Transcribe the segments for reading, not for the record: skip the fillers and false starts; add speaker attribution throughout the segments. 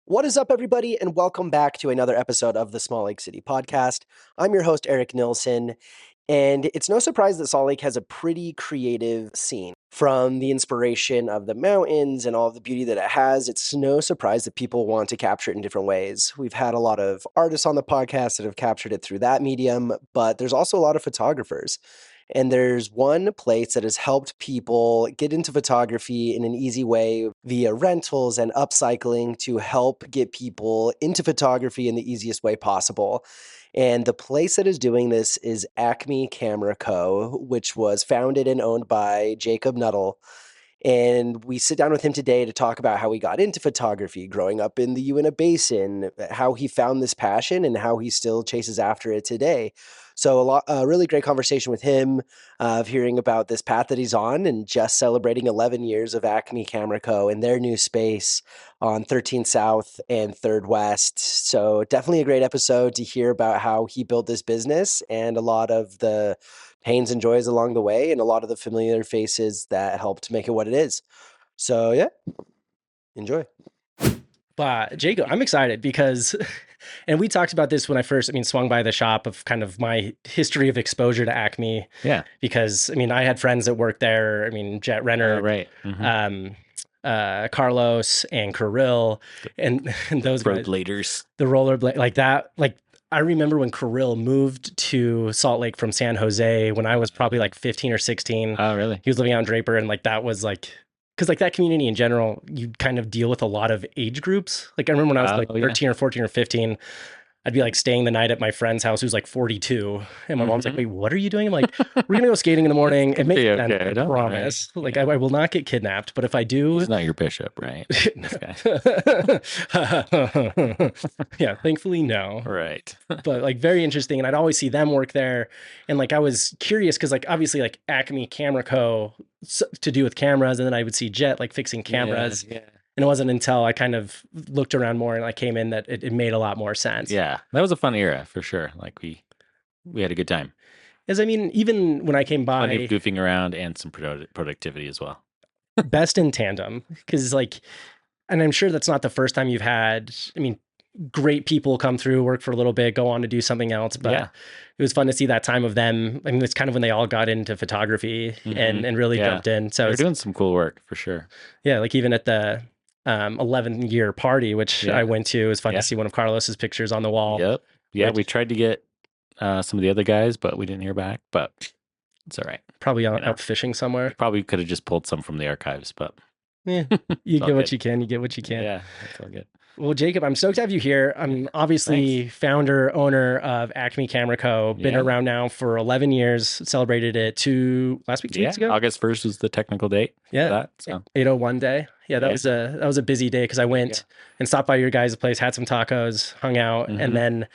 Speaker 1: What is up, everybody, and welcome back to another episode of the Small Lake City podcast. I'm your host, Eric Nilsson, and it's no surprise that Salt Lake has a pretty creative scene. From the inspiration of the mountains and all of the beauty that it has, it's no surprise that people want to capture it in different ways. We've had a lot of artists on the podcast that have captured it through that medium, but there's also a lot of photographers. And there's one place that has helped people get into photography in an easy way via rentals and upcycling to help get people into photography in the easiest way possible. And the place that is doing this is Acme Camera Co., which was founded and owned by Jacob Nuttall. And we sit down with him today to talk about how he got into photography, growing up in the Uinta Basin, how he found this passion, and how he still chases after it today. So a really great conversation with him of hearing about this path that he's on and just celebrating 11 years of Acme Camera Co. in their new space on 13th South and 3rd West. So definitely a great episode to hear about how he built this business and a lot of the pains and joys along the way and a lot of the familiar faces that helped make it what it is. So yeah, enjoy.
Speaker 2: Jacob, I'm excited because, and we talked about this when I first, swung by the shop of kind of my history of exposure to Acme.
Speaker 3: Yeah.
Speaker 2: Because, I had friends that worked there. Jet Renner,
Speaker 3: right. Mm-hmm.
Speaker 2: Carlos and Kirill and those
Speaker 3: road
Speaker 2: guys,
Speaker 3: leaders,
Speaker 2: the rollerblade, like that. Like, I remember when Kirill moved to Salt Lake from San Jose when I was probably like 15 or 16.
Speaker 3: Oh, really?
Speaker 2: He was living out in Draper, and like that was like, because like that community in general, you kind of deal with a lot of age groups. Like I remember when I was like 13 or 14 or 15, I'd be like staying the night at my friend's house who's like 42. And my mom's like, wait, what are you doing? I'm like, we're going to go skating in the morning. It makes sense,
Speaker 3: okay,
Speaker 2: I promise.
Speaker 3: Right.
Speaker 2: Like I will not get kidnapped, but if I do...
Speaker 3: He's not your bishop, right?
Speaker 2: Yeah, thankfully, no.
Speaker 3: Right.
Speaker 2: But like very interesting. And I'd always see them work there. And like I was curious because like obviously like Acme Camera Co. to do with cameras. And then I would see Jet like fixing cameras.
Speaker 3: Yeah.
Speaker 2: And it wasn't until I kind of looked around more and I came in that it made a lot more sense.
Speaker 3: Yeah, that was a fun era for sure. Like we had a good time.
Speaker 2: As even when I came by,
Speaker 3: plenty of goofing around and some productivity as well.
Speaker 2: Best in tandem, because like, and I'm sure that's not the first time you've had. Great people come through, work for a little bit, go on to do something else. But yeah, it was fun to see that time of them. It's kind of when they all got into photography and really jumped in. So
Speaker 3: they're doing some cool work for sure.
Speaker 2: Yeah, like even at the 11-year party, which I went to, it was fun to see one of Carlos's pictures on the wall.
Speaker 3: Yep. Yeah, we tried to get some of the other guys, but we didn't hear back. But it's all right.
Speaker 2: Probably out fishing somewhere.
Speaker 3: Probably could have just pulled some from the archives, but
Speaker 2: yeah, you get what you can. You get what you can.
Speaker 3: Yeah, that's all good.
Speaker 2: Well, Jacob, I'm stoked to have you here. I'm obviously founder, owner of Acme Camera Co. Been around now for 11 years. Celebrated it 2 weeks ago.
Speaker 3: August 1st was the technical date.
Speaker 2: Yeah,
Speaker 3: that, so.
Speaker 2: 801 day. Yeah, that was a busy day because I went and stopped by your guys' place, had some tacos, hung out, and then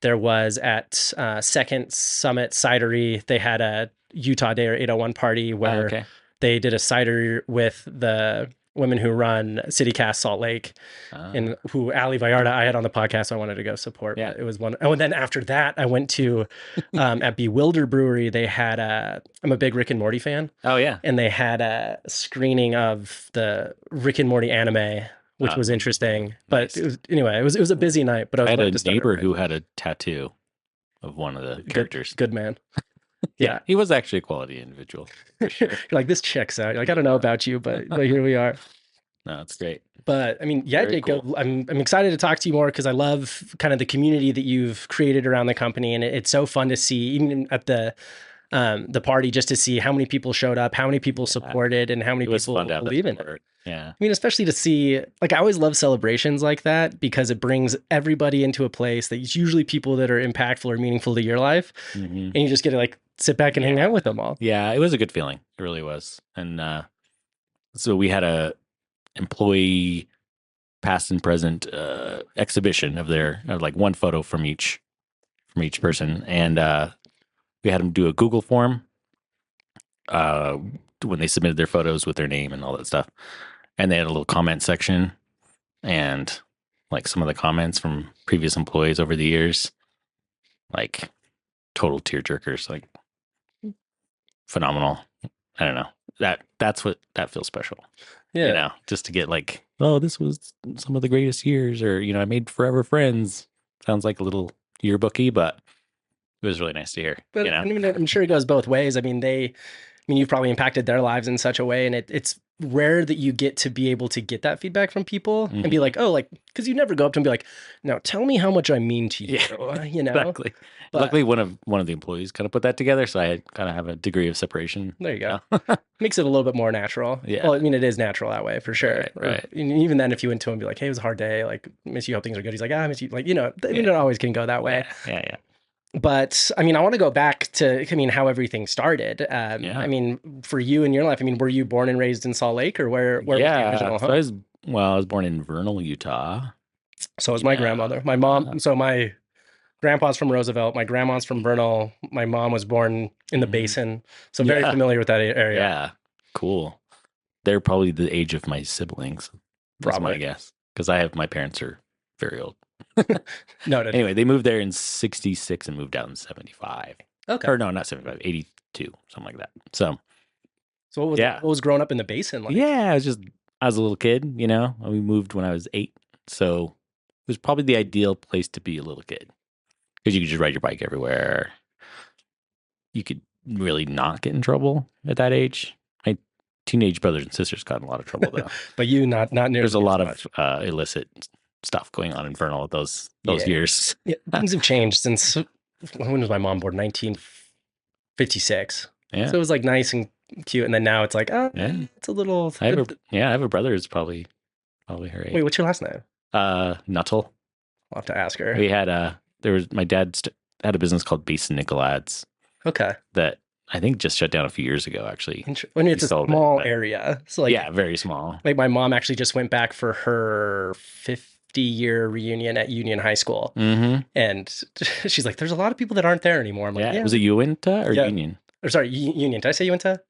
Speaker 2: there was at Second Summit Cidery. They had a Utah Day or 801 party where they did a cider with the women who run CityCast Salt Lake, and who Ali Vallarta I had on the podcast. So I wanted to go support. Yeah, it was one. Oh, and then after that, I went to at Bewilder Brewery. They had I'm a big Rick and Morty fan.
Speaker 3: Oh yeah,
Speaker 2: and they had a screening of the Rick and Morty anime, which was interesting. But it was a busy night. But
Speaker 3: I had a neighbor who had a tattoo of one of the characters.
Speaker 2: Good man.
Speaker 3: Yeah, he was actually a quality individual. For sure.
Speaker 2: You're like, this checks out. You're like, I don't know about you, but here we are.
Speaker 3: No, it's great.
Speaker 2: But Jacob, cool. I'm excited to talk to you more because I love kind of the community that you've created around the company, and it's so fun to see, even at the party, just to see how many people showed up, how many people supported, and how many people believe in it.
Speaker 3: Yeah.
Speaker 2: Especially to see, like, I always love celebrations like that because it brings everybody into a place that it's usually people that are impactful or meaningful to your life, and you just get to like sit back and hang out with them all.
Speaker 3: Yeah, it was a good feeling. It really was. And so we had a employee past and present exhibition of like one photo from each person, and we had them do a Google form when they submitted their photos with their name and all that stuff, and they had a little comment section and like some of the comments from previous employees over the years, like total tearjerkers, like phenomenal. I don't know, that feels special.
Speaker 2: Yeah.
Speaker 3: just to get like, oh, this was some of the greatest years, or I made forever friends. Sounds like a little yearbooky, but it was really nice to hear.
Speaker 2: But I mean, I'm sure it goes both ways. I mean, you've probably impacted their lives in such a way, and it's rare that you get to be able to get that feedback from people and be like, oh, like, because you never go up to them and be like, now tell me how much I mean to you,
Speaker 3: Exactly.
Speaker 2: But,
Speaker 3: luckily, one of the employees kind of put that together, so I kind of have a degree of separation.
Speaker 2: There you go. Makes it a little bit more natural.
Speaker 3: Yeah.
Speaker 2: Well, I mean, it is natural that way for sure.
Speaker 3: Right.
Speaker 2: Even then, if you went to him and be like, hey, it was a hard day, like, miss you, hope things are good. He's like, I miss you. Like, it always can go that way.
Speaker 3: Yeah.
Speaker 2: But I mean, I want to go back to, how everything started. I mean, for you in your life, I mean, were you born and raised in Salt Lake, or where was the original home?
Speaker 3: So I was born in Vernal, Utah.
Speaker 2: So was my grandmother. My mom, so my grandpa's from Roosevelt, my grandma's from Vernal, my mom was born in the Basin. So very familiar with that area.
Speaker 3: Yeah, cool. They're probably the age of my siblings. That's my guess. Because my parents are very old.
Speaker 2: Noted.
Speaker 3: Anyway, they moved there in 66 and moved out in 75.
Speaker 2: Okay.
Speaker 3: Or no, not 75, 82, something like that. So
Speaker 2: what was growing up in the Basin like?
Speaker 3: Yeah, I was a little kid, and we moved when I was 8. So it was probably the ideal place to be a little kid. Because you could just ride your bike everywhere. You could really not get in trouble at that age. My teenage brothers and sisters got in a lot of trouble, though.
Speaker 2: But you not nearly.
Speaker 3: There's a lot of illicit stuff going on in Vernal those years.
Speaker 2: Yeah, things have changed since, when was my mom born? 1956.
Speaker 3: Yeah.
Speaker 2: So it was like nice and cute, and then now it's like, it's a little.
Speaker 3: I have a brother who's probably her age.
Speaker 2: Wait, what's your last name?
Speaker 3: Nuttall.
Speaker 2: I'll have to ask her.
Speaker 3: We had my dad had a business called Basin Nickel Ads.
Speaker 2: Okay. That
Speaker 3: I think just shut down a few years ago, actually.
Speaker 2: When it's a small area. So
Speaker 3: very small.
Speaker 2: Like my mom actually just went back for her 50-year reunion at Union High School.
Speaker 3: Mm-hmm.
Speaker 2: And she's like, there's a lot of people that aren't there anymore. I'm like,
Speaker 3: Was it Uinta or Union?
Speaker 2: Or sorry, Union. Did I say Uinta?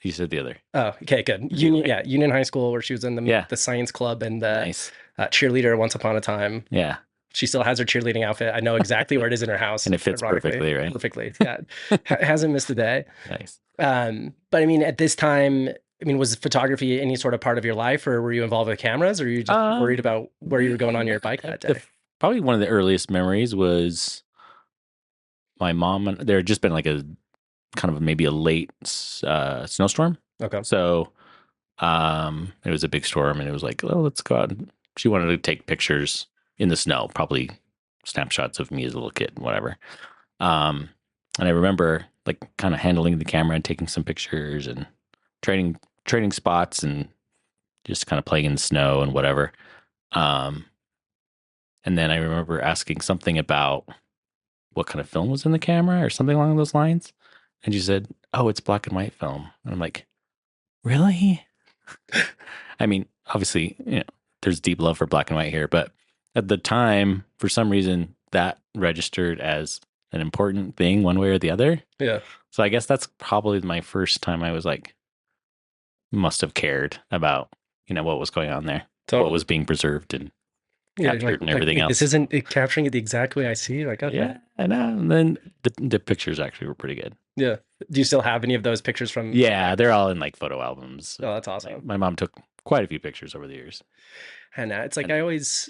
Speaker 3: You said the other.
Speaker 2: Oh, okay, good. Union High School, where she was in the science club and the cheerleader once upon a time.
Speaker 3: Yeah.
Speaker 2: She still has her cheerleading outfit. I know exactly where it is in her house.
Speaker 3: And it fits perfectly, right?
Speaker 2: Perfectly, yeah. Hasn't missed a day.
Speaker 3: Nice.
Speaker 2: But I mean, at this time, was photography any sort of part of your life, or were you involved with cameras, or were you just worried about where you were going on your bike that day?
Speaker 3: Probably one of the earliest memories was my mom. There had just been like a kind of maybe a late snowstorm.
Speaker 2: Okay.
Speaker 3: So it was a big storm, and it was like, oh, let's go out. She wanted to take pictures in the snow, probably snapshots of me as a little kid, whatever. And I remember like kind of handling the camera and taking some pictures and trading spots and just kind of playing in the snow and whatever. And then I remember asking something about what kind of film was in the camera or something along those lines. And she said, oh, it's black and white film. And I'm like, really? I mean, obviously, there's deep love for black and white here, but at the time, for some reason, that registered as an important thing one way or the other.
Speaker 2: Yeah.
Speaker 3: So I guess that's probably my first time I was like, must have cared about, what was going on there, what was being preserved and captured and everything else.
Speaker 2: This isn't capturing it the exact way I see. Like, okay.
Speaker 3: Yeah, I know. And then the pictures actually were pretty good.
Speaker 2: Yeah. Do you still have any of those pictures from?
Speaker 3: Yeah, they're all in like photo albums.
Speaker 2: Oh, that's awesome.
Speaker 3: Like, my mom took quite a few pictures over the years.
Speaker 2: And it's like I always.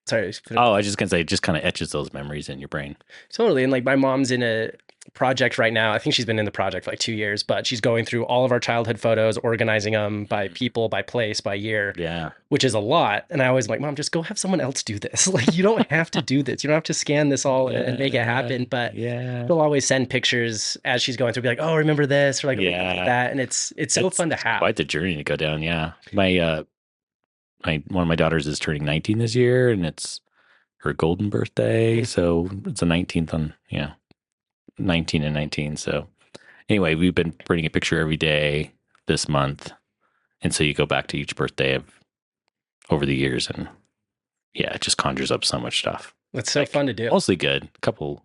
Speaker 2: Sorry.
Speaker 3: I was just going to say, it just kind of etches those memories in your brain.
Speaker 2: Totally. And like my mom's in a project right now. I think she's been in the project for like 2 years, but she's going through all of our childhood photos, organizing them by people, by place, by year.
Speaker 3: Yeah.
Speaker 2: Which is a lot. And I always like, Mom, just go have someone else do this. Like, you don't have to do this. You don't have to scan this all and make it happen. But she'll always send pictures as she's going through, be like, oh, remember this? Or like that. And it's so fun to have.
Speaker 3: Quite the journey to go down. Yeah. One of my daughters is turning 19 this year, and it's her golden birthday. So it's the 19th on, 19 and 19. So anyway, we've been printing a picture every day this month. And so you go back to each birthday over the years, and it just conjures up so much stuff.
Speaker 2: It's so fun to do.
Speaker 3: Mostly good. Couple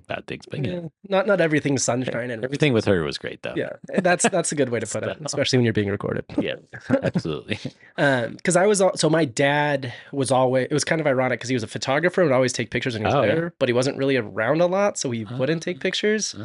Speaker 3: bad things, but
Speaker 2: not everything's sunshine and
Speaker 3: everything with her was great though.
Speaker 2: Yeah, that's a good way to put it, especially when you're being recorded.
Speaker 3: Yeah, absolutely.
Speaker 2: Because so my dad was always, it was kind of ironic because he was a photographer and would always take pictures when he was there, but he wasn't really around a lot, so he wouldn't take pictures.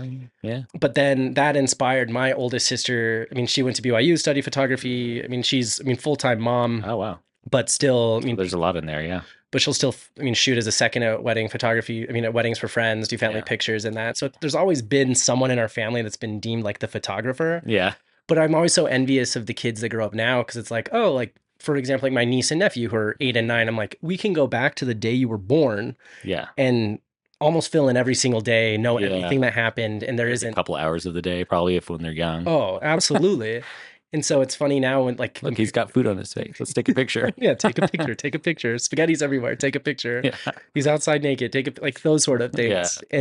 Speaker 3: Yeah.
Speaker 2: But then that inspired my oldest sister. I mean, she went to BYU, studied photography. I mean, she's full-time mom.
Speaker 3: Oh wow.
Speaker 2: But still,
Speaker 3: there's a lot in there, yeah.
Speaker 2: But she'll still, shoot as a second at wedding photography. At weddings for friends, do family pictures and that. So there's always been someone in our family that's been deemed like the photographer.
Speaker 3: Yeah.
Speaker 2: But I'm always so envious of the kids that grow up now because it's like, oh, like, for example, like my niece and nephew who are 8 and 9, I'm like, we can go back to the day you were born.
Speaker 3: Yeah.
Speaker 2: And almost fill in every single day, know everything that happened. And there isn't
Speaker 3: a couple hours of the day, probably, when they're young.
Speaker 2: Oh, absolutely. And so it's funny now when look,
Speaker 3: he's got food on his face. Let's take a picture.
Speaker 2: Yeah, take a picture. Take a picture. Spaghetti's everywhere. Take a picture.
Speaker 3: Yeah.
Speaker 2: He's outside naked. Take a those sort of things.
Speaker 3: Yeah.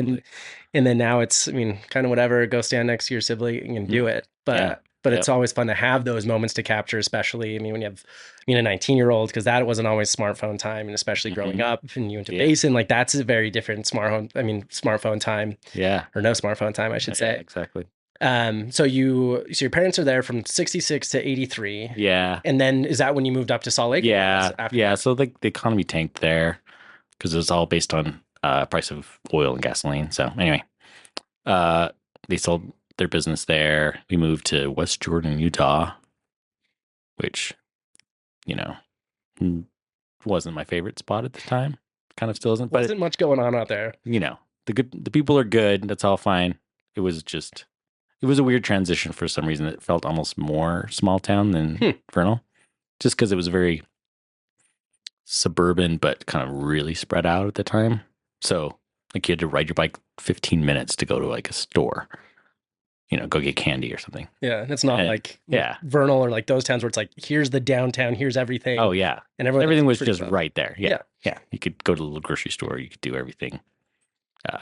Speaker 2: And then now it's kind of whatever. Go stand next to your sibling and do it. But it's always fun to have those moments to capture, especially when you have a 19-year-old, because that wasn't always smartphone time, and especially growing up and you went to Basin, like that's a very different smartphone time.
Speaker 3: Yeah.
Speaker 2: Or no smartphone time, I should say.
Speaker 3: Yeah, exactly.
Speaker 2: So your parents are there from 66 to 83.
Speaker 3: Yeah.
Speaker 2: And then is that when you moved up to Salt Lake?
Speaker 3: Yeah. Yeah. So the economy tanked there because it was all based on price of oil and gasoline. So anyway, they sold their business there. We moved to West Jordan, Utah, which, wasn't my favorite spot at the time. Kind of still isn't. But
Speaker 2: wasn't much going on out there.
Speaker 3: The people are good. That's all fine. It was a weird transition for some reason. It felt almost more small town than Vernal, just because it was very suburban, but kind of really spread out at the time. So like you had to ride your bike 15 minutes to go to like a store, go get candy or something.
Speaker 2: Yeah. And it's not Vernal or like those towns where it's like, here's the downtown, here's everything.
Speaker 3: Oh yeah.
Speaker 2: And
Speaker 3: everything was just right there. Yeah. Yeah. You could go to the little grocery store. You could do everything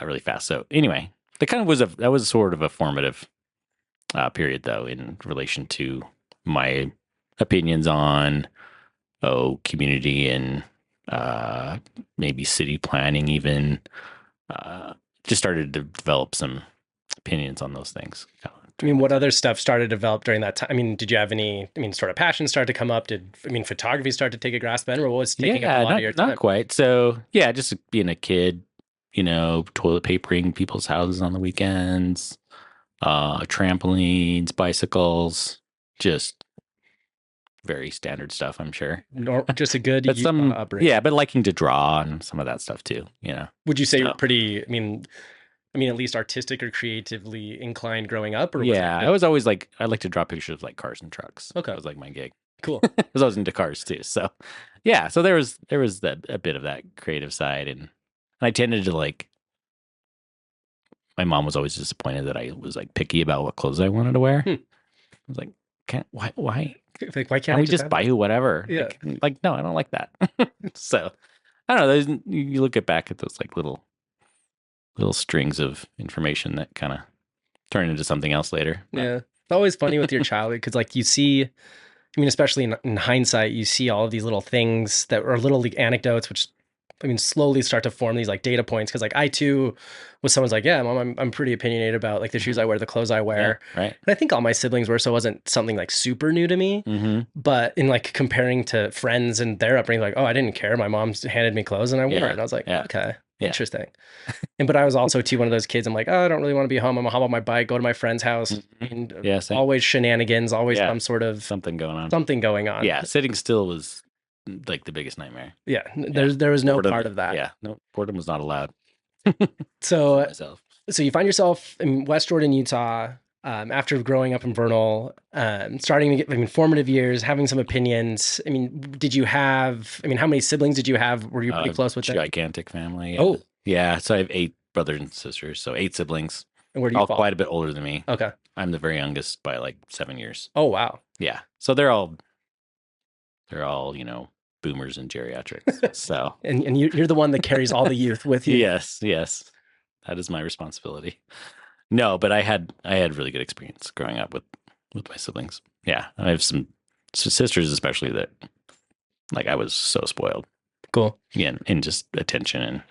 Speaker 3: really fast. So anyway, that was sort of a formative period, though, in relation to my opinions on community and maybe city planning. Even just started to develop some opinions on those things.
Speaker 2: What other stuff started to develop during that time? Did you have any sort of passion start to come up? Did photography start to take a grasp then, or what was taking up a lot of your time?
Speaker 3: Not quite. So yeah, just being a kid, toilet papering people's houses on the weekends. Trampolines, bicycles, just very standard stuff, I'm sure.
Speaker 2: Just a good
Speaker 3: upbringing. Yeah, but liking to draw and some of that stuff too,
Speaker 2: Would you say you're pretty, at least artistic or creatively inclined growing up? Or
Speaker 3: I was always I like to draw pictures of like cars and trucks.
Speaker 2: Okay.
Speaker 3: That was like my gig.
Speaker 2: Cool.
Speaker 3: Because I was into cars too. So yeah, so there was a bit of that creative side, and I tended to my mom was always disappointed that I was picky about what clothes I wanted to wear. I was like, why
Speaker 2: why can't
Speaker 3: I just buy you whatever?
Speaker 2: Yeah.
Speaker 3: No, I don't like that. So I don't know. You look back at those little strings of information that kind of turn into something else later.
Speaker 2: Yeah. It's always funny with your childhood because you see, especially in hindsight, you see all of these little things that are little anecdotes, which slowly start to form these data points. Cause I too was someone's like, yeah, mom, I'm pretty opinionated about the shoes I wear, the clothes I wear.
Speaker 3: Yeah, right.
Speaker 2: And I think all my siblings were, so it wasn't something super new to me, but in comparing to friends and their upbringing, oh, I didn't care. My mom handed me clothes and I wore it. And I was like, okay, interesting. But I was also too one of those kids. I'm like, oh, I don't really want to be home. I'm gonna hop on my bike, go to my friend's house. And always shenanigans, always some sort of
Speaker 3: something going on. Yeah. Sitting still was the biggest nightmare.
Speaker 2: Yeah. There was no part of that.
Speaker 3: Yeah. No, boredom was not allowed.
Speaker 2: So you find yourself in West Jordan, Utah, after growing up in Vernal, starting to get, formative years, having some opinions. Did you have, how many siblings did you have? Were you pretty close with them?
Speaker 3: Gigantic family. Yeah.
Speaker 2: Oh.
Speaker 3: Yeah. So I have 8 brothers and sisters. So 8 siblings.
Speaker 2: And where do you fall?
Speaker 3: Quite a bit older than me.
Speaker 2: Okay.
Speaker 3: I'm the very youngest by 7 years.
Speaker 2: Oh, wow.
Speaker 3: Yeah. So they're all, boomers and geriatrics. So
Speaker 2: and you're the one that carries all the youth with you.
Speaker 3: Yes, that is my responsibility. No, but I had really good experience growing up with my siblings. Yeah, I have some sisters especially that I was so spoiled.
Speaker 2: Cool.
Speaker 3: Yeah, and just attention and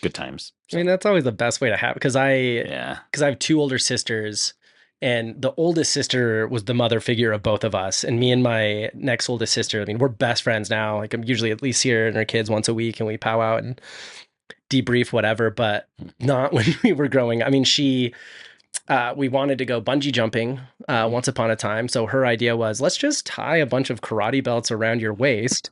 Speaker 3: good times.
Speaker 2: I mean, that's always the best way to have, because I have two older sisters, and the oldest sister was the mother figure of both of us. And me and my next oldest sister, I mean, we're best friends now. Like, I'm usually at least here and our kids once a week, and we pow out and debrief, whatever, but not when we were growing. I mean, we wanted to go bungee jumping once upon a time. So her idea was, let's just tie a bunch of karate belts around your waist.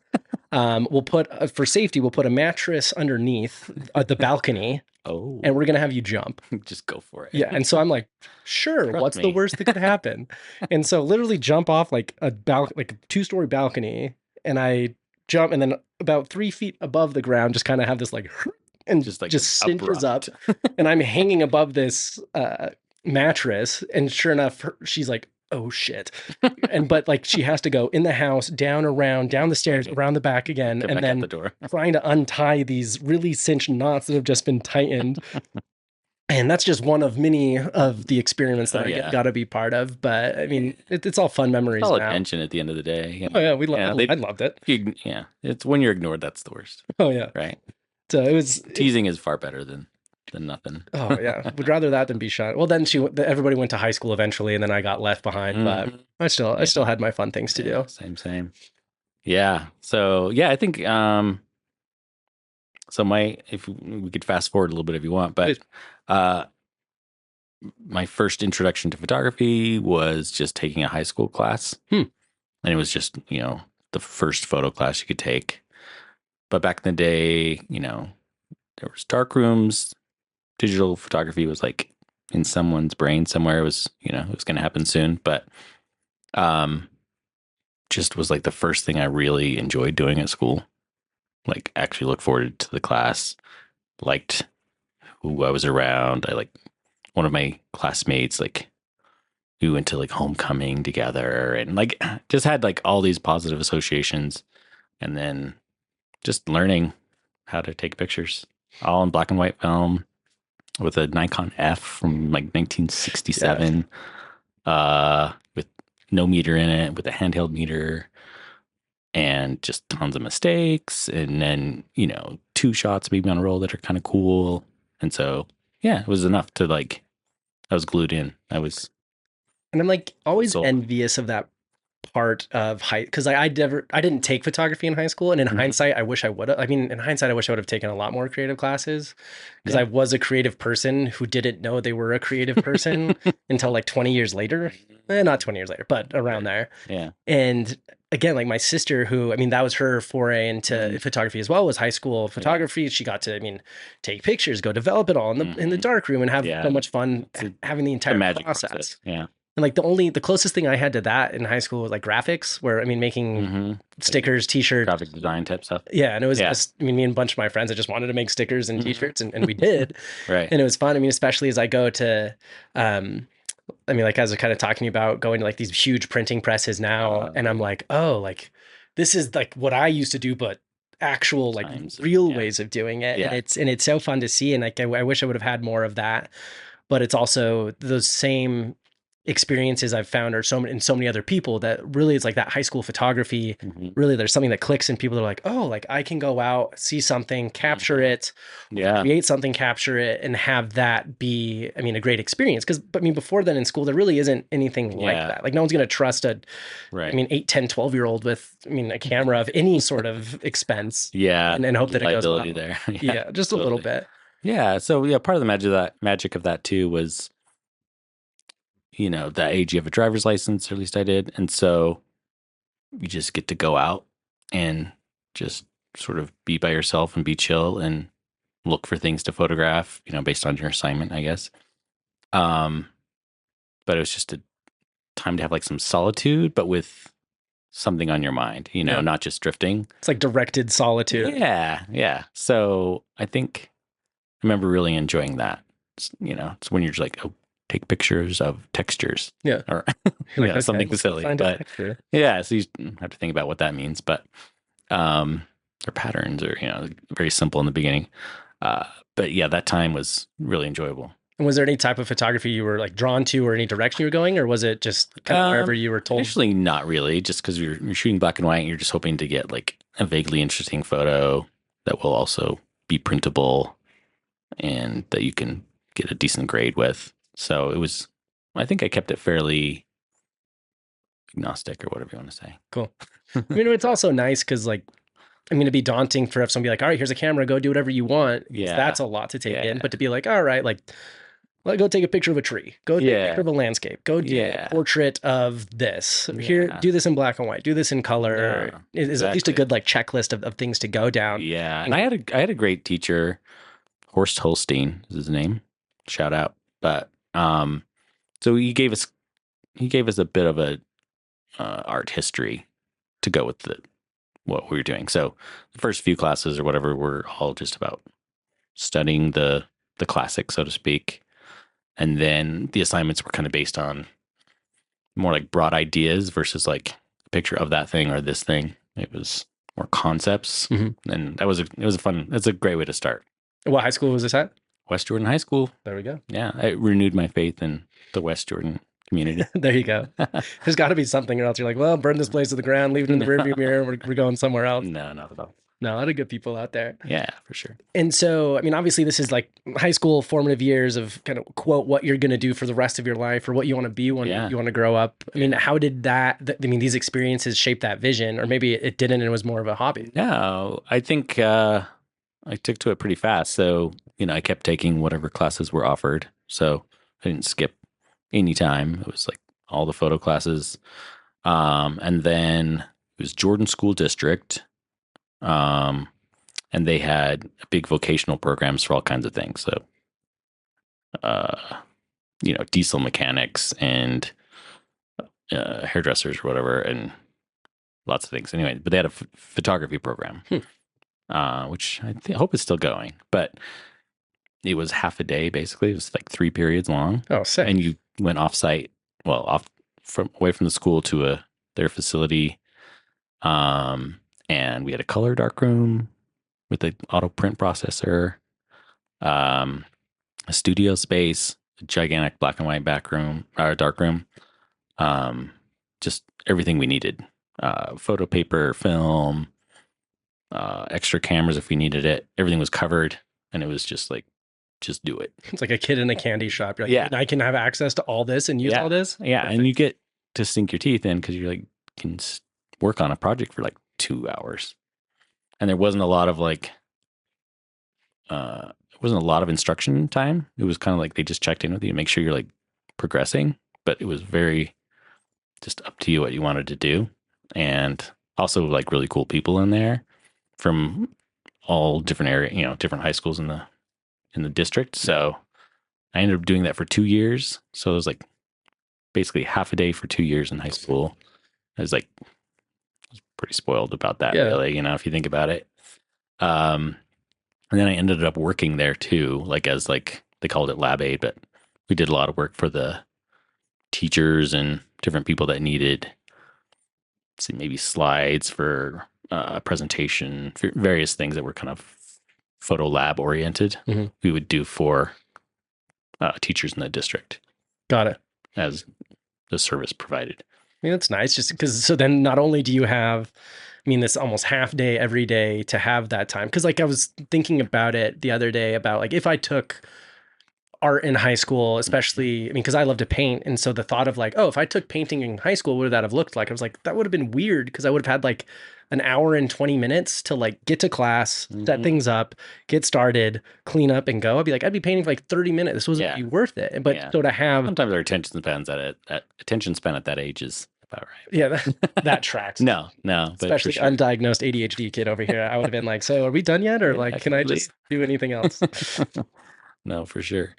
Speaker 2: We'll put, for safety, we'll put a mattress underneath the balcony.
Speaker 3: Oh,
Speaker 2: and we're going to have you jump.
Speaker 3: Just go for it.
Speaker 2: Yeah. And so I'm like, sure, what's the worst that could happen? And so literally jump off like a 2-story balcony, and I jump, and then about 3 feet above the ground, just kind of have this like, and just cinches up, and I'm hanging above this mattress. And sure enough, she's like, oh shit. But like, she has to go in the house, down the stairs, around the back again, and then
Speaker 3: the door.
Speaker 2: Trying to untie these really cinched knots that have just been tightened. And that's just one of many of the experiments that I got to be part of. But I mean, it's all fun memories.
Speaker 3: It's all
Speaker 2: now.
Speaker 3: Attention at the end of the day.
Speaker 2: You know? Oh yeah, I loved it.
Speaker 3: It's when you're ignored that's the worst.
Speaker 2: Oh yeah,
Speaker 3: right.
Speaker 2: So it was
Speaker 3: teasing is far better than nothing.
Speaker 2: Oh yeah, would rather that than be shot. Well, then everybody went to high school eventually, and then I got left behind. But I still had my fun things to do.
Speaker 3: Same. Yeah. So yeah, I think if we could fast forward a little bit if you want, but my first introduction to photography was just taking a high school class, and it was just the first photo class you could take. But back in the day, there was dark rooms. Digital photography was like in someone's brain somewhere. It was, it was going to happen soon, but just was like the first thing I really enjoyed doing at school. Like actually look forward to the class, liked who I was around. I like one of my classmates, like we went to like homecoming together, and like just had like all these positive associations, and then just learning how to take pictures all in black and white film with a Nikon F from like 1967, with no meter in it, with a handheld meter, and just tons of mistakes. And then, 2 shots maybe on a roll that are kind of cool. And so, yeah, it was enough to like, I was glued in. And
Speaker 2: I'm like always envious of that part of high, because I didn't take photography in high school, and in hindsight I wish I would have. I mean, in hindsight I wish I would have taken a lot more creative classes, because I was a creative person who didn't know they were a creative person until like 20 years later. Not 20 years later, but around there.
Speaker 3: Yeah.
Speaker 2: And again, like my sister, who, I mean, that was her foray into photography as well, was high school photography. She got to, take pictures, go develop it all in the dark room, and have so much fun having the entire process.
Speaker 3: Yeah.
Speaker 2: And like the closest thing I had to that in high school was like graphics, where making stickers, t-shirts,
Speaker 3: graphic design type stuff.
Speaker 2: Yeah, and it was just, me and a bunch of my friends, I just wanted to make stickers and t-shirts, and we did.
Speaker 3: Right.
Speaker 2: And it was fun. Especially as I go to, like as I kind of talking about going to like these huge printing presses now, and I'm like, oh, like this is like what I used to do, but actual like real ways of doing it.
Speaker 3: Yeah.
Speaker 2: And it's so fun to see. And like I wish I would have had more of that. But it's also those same experiences I've found are so many other people, that really it's like that high school photography. Really, there's something that clicks, and people are like, oh, like I can go out, see something, capture it, create something, capture it, and have that be, a great experience. Because before then in school, there really isn't anything like that. Like no one's going to trust 8, 10, 12-year-old with, a camera of any sort of expense. And hope that it goes well.
Speaker 3: There.
Speaker 2: Just a little bit.
Speaker 3: Yeah. So part of the magic of that too was, that age you have a driver's license, or at least I did. And so you just get to go out and just sort of be by yourself and be chill and look for things to photograph, based on your assignment, I guess. But it was just a time to have like some solitude, but with something on your mind, not just drifting.
Speaker 2: It's like directed solitude.
Speaker 3: Yeah. So I think I remember really enjoying that. It's when you're just like, oh, take pictures of textures. Or something silly. But so you have to think about what that means. But or patterns, or very simple in the beginning. But yeah, that time was really enjoyable.
Speaker 2: And was there any type of photography you were like drawn to, or any direction you were going, or was it just kind of wherever you were told?
Speaker 3: Actually, not really. Just because you're shooting black and white, and you're just hoping to get like a vaguely interesting photo that will also be printable. and that you can get a decent grade with. So it was, I think I kept it fairly agnostic or whatever you want to say.
Speaker 2: Cool. I mean, it's also nice because, like, I mean, it'd be daunting for somebody like, all right, here's a camera, go do whatever you want.
Speaker 3: Yeah.
Speaker 2: That's a lot to take in. But to be like, all right, like, go take a picture of a tree. Go take a picture of a landscape. Go do a portrait of this. Here, do this in black and white. Do this in color. Is at least a good like checklist of things to go down.
Speaker 3: Yeah. And I had a great teacher, Horst Holstein is his name. Shout out. But so he gave us a bit of a art history to go with what we were doing. So the first few classes or whatever were all just about studying the classics, so to speak. And then the assignments were kind of based on more like broad ideas versus like a picture of that thing or this thing. It was more concepts. Mm-hmm. And that's a great way to start.
Speaker 2: What high school was this at?
Speaker 3: West Jordan High School.
Speaker 2: There we go.
Speaker 3: Yeah. It renewed my faith in the West Jordan community.
Speaker 2: There you go. There's got to be something, or else you're like, well, burn this place to the ground, leave it in the rearview mirror. We're going somewhere else.
Speaker 3: No, not at all.
Speaker 2: No, a lot of good people out there.
Speaker 3: Yeah, for sure.
Speaker 2: And so, I mean, obviously this is like high school formative years of kind of quote what you're going to do for the rest of your life or what you want to be when you want to grow up. I mean, how did these experiences shape that vision, or maybe it didn't and it was more of a hobby?
Speaker 3: No, I think I took to it pretty fast. So, I kept taking whatever classes were offered. So I didn't skip any time. It was like all the photo classes. And then it was Jordan School District. And they had big vocational programs for all kinds of things. So, diesel mechanics and hairdressers or whatever, and lots of things. Anyway, but they had a photography program, which I hope is still going. But it was half a day, basically. It was like 3 periods long.
Speaker 2: Oh, sick.
Speaker 3: And you went away from the school to their facility. And we had a color darkroom with an auto print processor, a studio space, a gigantic black and white darkroom, just everything we needed. Photo paper, film, extra cameras if we needed it. Everything was covered, and it was just like, just do it.
Speaker 2: It's like a kid in a candy shop. You're like, I can have access to all this and use all this?
Speaker 3: Yeah, perfect. And you get to sink your teeth in because you're like, can work on a project for like 2 hours. And there wasn't a lot of instruction time. It was kind of like they just checked in with you to make sure you're like progressing, but it was very just up to you what you wanted to do. And also like really cool people in there from all different different high schools in the district. So I ended up doing that for 2 years. So it was like basically half a day for 2 years in high school. I was pretty spoiled about that, really, if you think about it. And then I ended up working there too, like as like they called it lab aid, but we did a lot of work for the teachers and different people that needed, maybe slides for presentation, for various things that were kind of photo lab oriented. Mm-hmm. We would do for teachers in the district.
Speaker 2: Got it.
Speaker 3: As the service provided.
Speaker 2: I mean, that's nice just because, so then not only do you have, this almost half day every day to have that time. Cause like I was thinking about it the other day about like, if I took art in high school, especially, cause I love to paint. And so the thought of like, oh, if I took painting in high school, what would that have looked like? I was like, that would have been weird. Cause I would have had like an hour and 20 minutes to like get to class, set things up, get started, clean up and go. I'd be painting for like 30 minutes. This wasn't be worth it. But so to have,
Speaker 3: sometimes our attention span at that age is about right.
Speaker 2: Yeah, that tracks.
Speaker 3: No,
Speaker 2: especially sure. Undiagnosed ADHD kid over here. I would have been like, so are we done yet? Or can I just do anything else?
Speaker 3: No, for sure.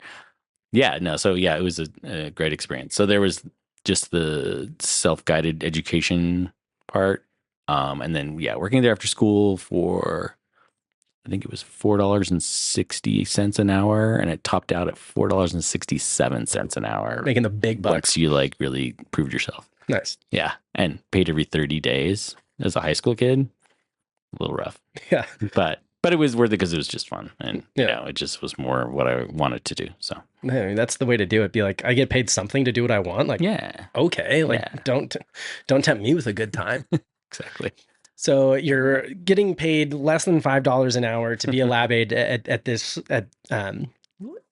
Speaker 3: Yeah, no. So it was a great experience. So there was just the self-guided education part. And then, working there after school for, I think it was $4.60 an hour, and it topped out at $4.67 an hour.
Speaker 2: Making the big bucks.
Speaker 3: Once you really proved yourself.
Speaker 2: Nice.
Speaker 3: Yeah. And paid every 30 days as a high school kid. A little rough.
Speaker 2: Yeah.
Speaker 3: But it was worth it because it was just fun. And, it just was more what I wanted to do. So,
Speaker 2: that's the way to do it. Be like, I get paid something to do what I want. Like, okay. Don't tempt me with a good time.
Speaker 3: Exactly.
Speaker 2: So you're getting paid less than $5 an hour to be a lab aide at this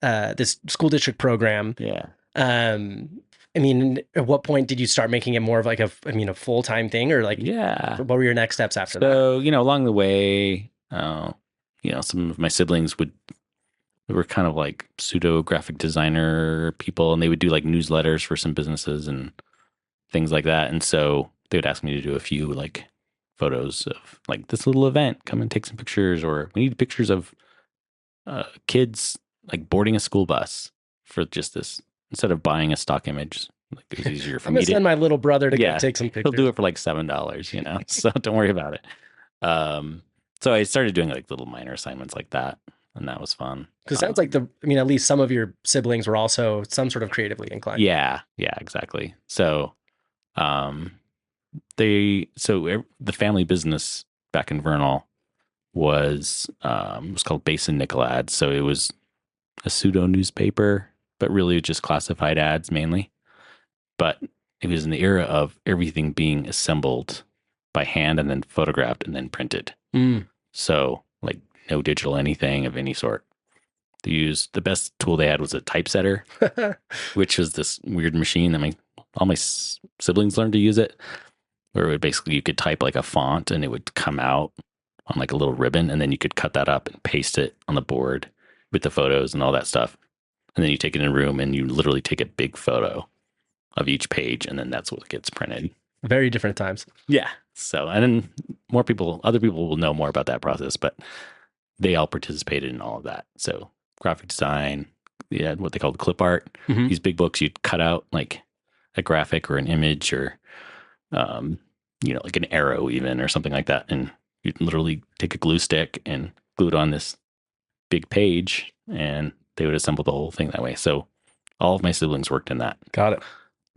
Speaker 2: this school district program.
Speaker 3: Yeah.
Speaker 2: I mean, at what point did you start making it more of like a full-time thing, or like,
Speaker 3: Yeah.
Speaker 2: what were your next steps after that?
Speaker 3: So, along the way, some of my siblings were kind of like pseudo graphic designer people, and they would do like newsletters for some businesses and things like that. And so they would ask me to do a few like photos of like this little event, come and take some pictures, or we need pictures of kids like boarding a school bus for just this, instead of buying a stock image. Like it was easier for
Speaker 2: I'm
Speaker 3: me
Speaker 2: gonna
Speaker 3: to
Speaker 2: send my little brother to go take some
Speaker 3: he'll
Speaker 2: pictures.
Speaker 3: do it for like $7, so don't worry about it. So I started doing like little minor assignments like that, and that was fun.
Speaker 2: Because it sounds like at least some of your siblings were also some sort of creatively inclined.
Speaker 3: Yeah, exactly. So, the family business back in Vernal was called Basin Nickel Ads. So it was a pseudo newspaper, but really just classified ads mainly. But it was in the era of everything being assembled by hand and then photographed and then printed. So like no digital anything of any sort. The best tool they had was a typesetter, which was this weird machine. I mean, all my siblings learned to use it, where it would basically, you could type like a font and it would come out on like a little ribbon, and then you could cut that up and paste it on the board with the photos and all that stuff. And then you take it in a room and you literally take a big photo of each page, and then that's what gets printed.
Speaker 2: Very different times.
Speaker 3: Yeah. So, and then other people will know more about that process, but they all participated in all of that. So graphic design, what they called clip art.
Speaker 2: Mm-hmm.
Speaker 3: These big books, you'd cut out like a graphic or an image or, like an arrow even or something like that. And you'd literally take a glue stick and glue it on this big page, and they would assemble the whole thing that way. So all of my siblings worked in that.
Speaker 2: Got it.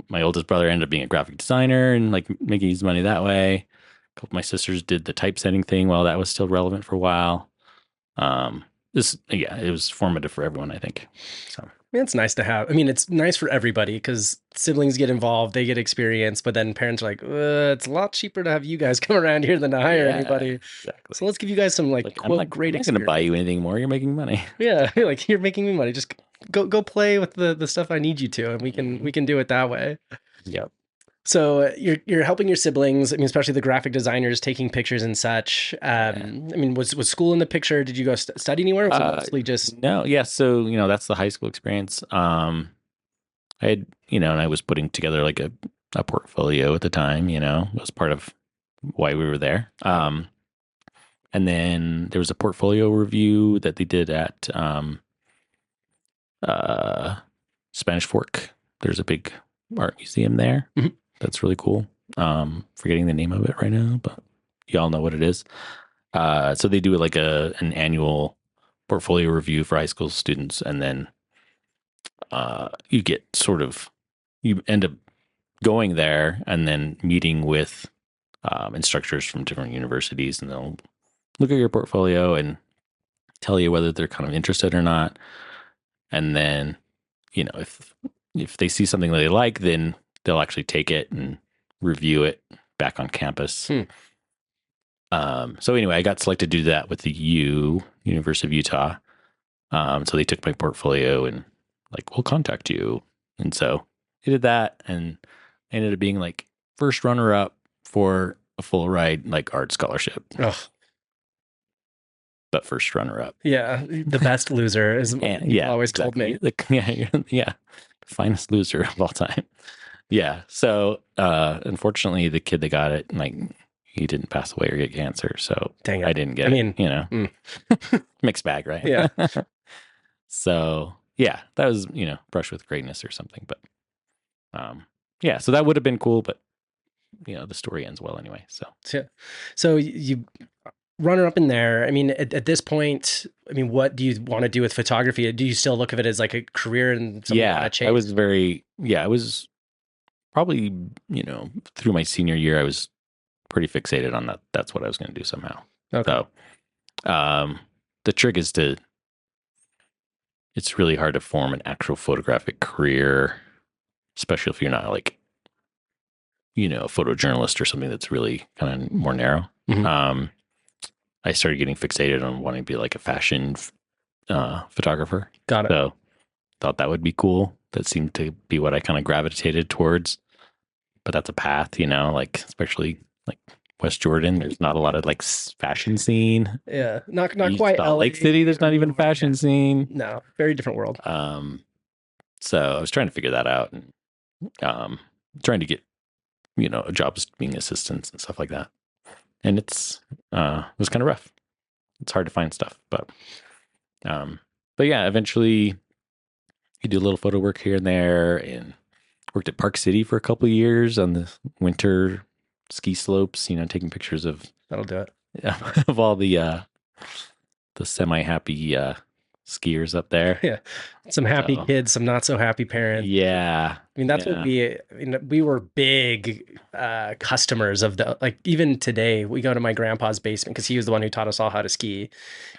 Speaker 3: My oldest brother ended up being a graphic designer and like making his money that way. A couple of my sisters did the typesetting thing while that was still relevant for a while. It was formative for everyone, I think. So
Speaker 2: it's nice to have. I mean, it's nice for everybody because siblings get involved, they get experience, but then parents are like, it's a lot cheaper to have you guys come around here than to hire anybody.
Speaker 3: Exactly.
Speaker 2: So let's give you guys some like quote great experience.
Speaker 3: I'm not going to buy you anything more. You're making money.
Speaker 2: Yeah, like you're making me money. Just go play with the stuff I need you to, and we can do it that way.
Speaker 3: Yep.
Speaker 2: So you're helping your siblings. I mean, especially the graphic designers, taking pictures and such. I mean, was school in the picture? Did you go study anywhere? Or was it mostly just
Speaker 3: no? Yeah. So that's the high school experience. I had and I was putting together like a portfolio at the time. It was part of why we were there. And then there was a portfolio review that they did at Spanish Fork. There's a big art museum there.
Speaker 2: Mm-hmm.
Speaker 3: That's really cool. Forgetting the name of it right now, but y'all know what it is. So they do like an annual portfolio review for high school students, and then you end up going there and then meeting with instructors from different universities, and they'll look at your portfolio and tell you whether they're kind of interested or not. And then, if they see something that they like, then they'll actually take it and review it back on campus. So anyway, I got selected to do that with the University of Utah. So they took my portfolio and like, we'll contact you. And so I did that, and I ended up being like first runner up for a full ride, like art scholarship.
Speaker 2: Oh.
Speaker 3: But first runner up.
Speaker 2: Yeah. The best loser is always told me.
Speaker 3: Yeah. Finest loser of all time. Yeah. So, unfortunately, the kid that got it, like, he didn't pass away or get cancer. So
Speaker 2: dang it.
Speaker 3: I didn't get it, mixed bag, right?
Speaker 2: Yeah.
Speaker 3: So yeah, that was, Brush with Greatness or something. But, yeah, so that would have been cool, but the story ends well anyway.
Speaker 2: So you runner up in there. I mean, at this point, I mean, what do you want to do with photography? Do you still look at it as like a career and something you want to chase?
Speaker 3: I was probably, through my senior year, I was pretty fixated on that. That's what I was going to do somehow.
Speaker 2: Okay.
Speaker 3: So, the trick is it's really hard to form an actual photographic career, especially if you're not like a photojournalist or something that's really kind of more narrow.
Speaker 2: Mhm.
Speaker 3: I started getting fixated on wanting to be like a fashion photographer.
Speaker 2: Got it.
Speaker 3: So thought that would be cool. That seemed to be what I kind of gravitated towards. But that's a path, like especially like West Jordan. There's not a lot of like fashion scene.
Speaker 2: Yeah, not
Speaker 3: East
Speaker 2: quite
Speaker 3: Salt
Speaker 2: LA.
Speaker 3: Lake City. There's not even a fashion scene.
Speaker 2: No, very different world.
Speaker 3: So I was trying to figure that out, and trying to get a job as being assistants and stuff like that. And it was kind of rough. It's hard to find stuff, but yeah, eventually you do a little photo work here and there, and worked at Park City for a couple of years on the winter ski slopes, taking pictures of
Speaker 2: That'll do it.
Speaker 3: of all the semi-happy skiers up there.
Speaker 2: Yeah. Some happy kids, some not so happy parents.
Speaker 3: Yeah.
Speaker 2: I mean, that's what we were big customers of even today, we go to my grandpa's basement because he was the one who taught us all how to ski.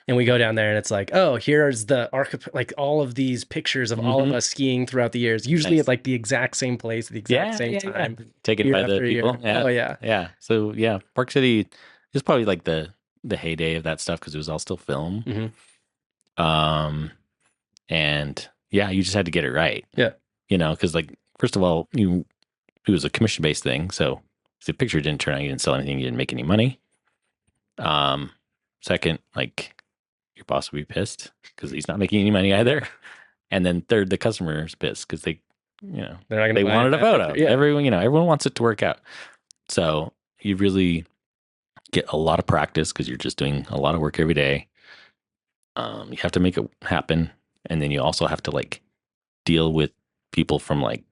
Speaker 2: And we go down there and it's like, oh, here's the like all of these pictures of all of us skiing throughout the years, usually at like the exact same place at the exact same time.
Speaker 3: Yeah. Taken by the people. Yeah.
Speaker 2: Oh, yeah.
Speaker 3: Yeah. So, yeah, Park City is probably like the heyday of that stuff because it was all still film.
Speaker 2: Mm-hmm.
Speaker 3: And yeah, you just had to get it right.
Speaker 2: Yeah.
Speaker 3: Because like, first of all, it was a commission-based thing. So if the picture didn't turn out, you didn't sell anything, you didn't make any money. Second, like your boss would be pissed because he's not making any money either. And then third, the customer's pissed because they wanted a photo.
Speaker 2: Yeah.
Speaker 3: Everyone wants it to work out. So you really get a lot of practice because you're just doing a lot of work every day. You have to make it happen. And then you also have to like deal with people from like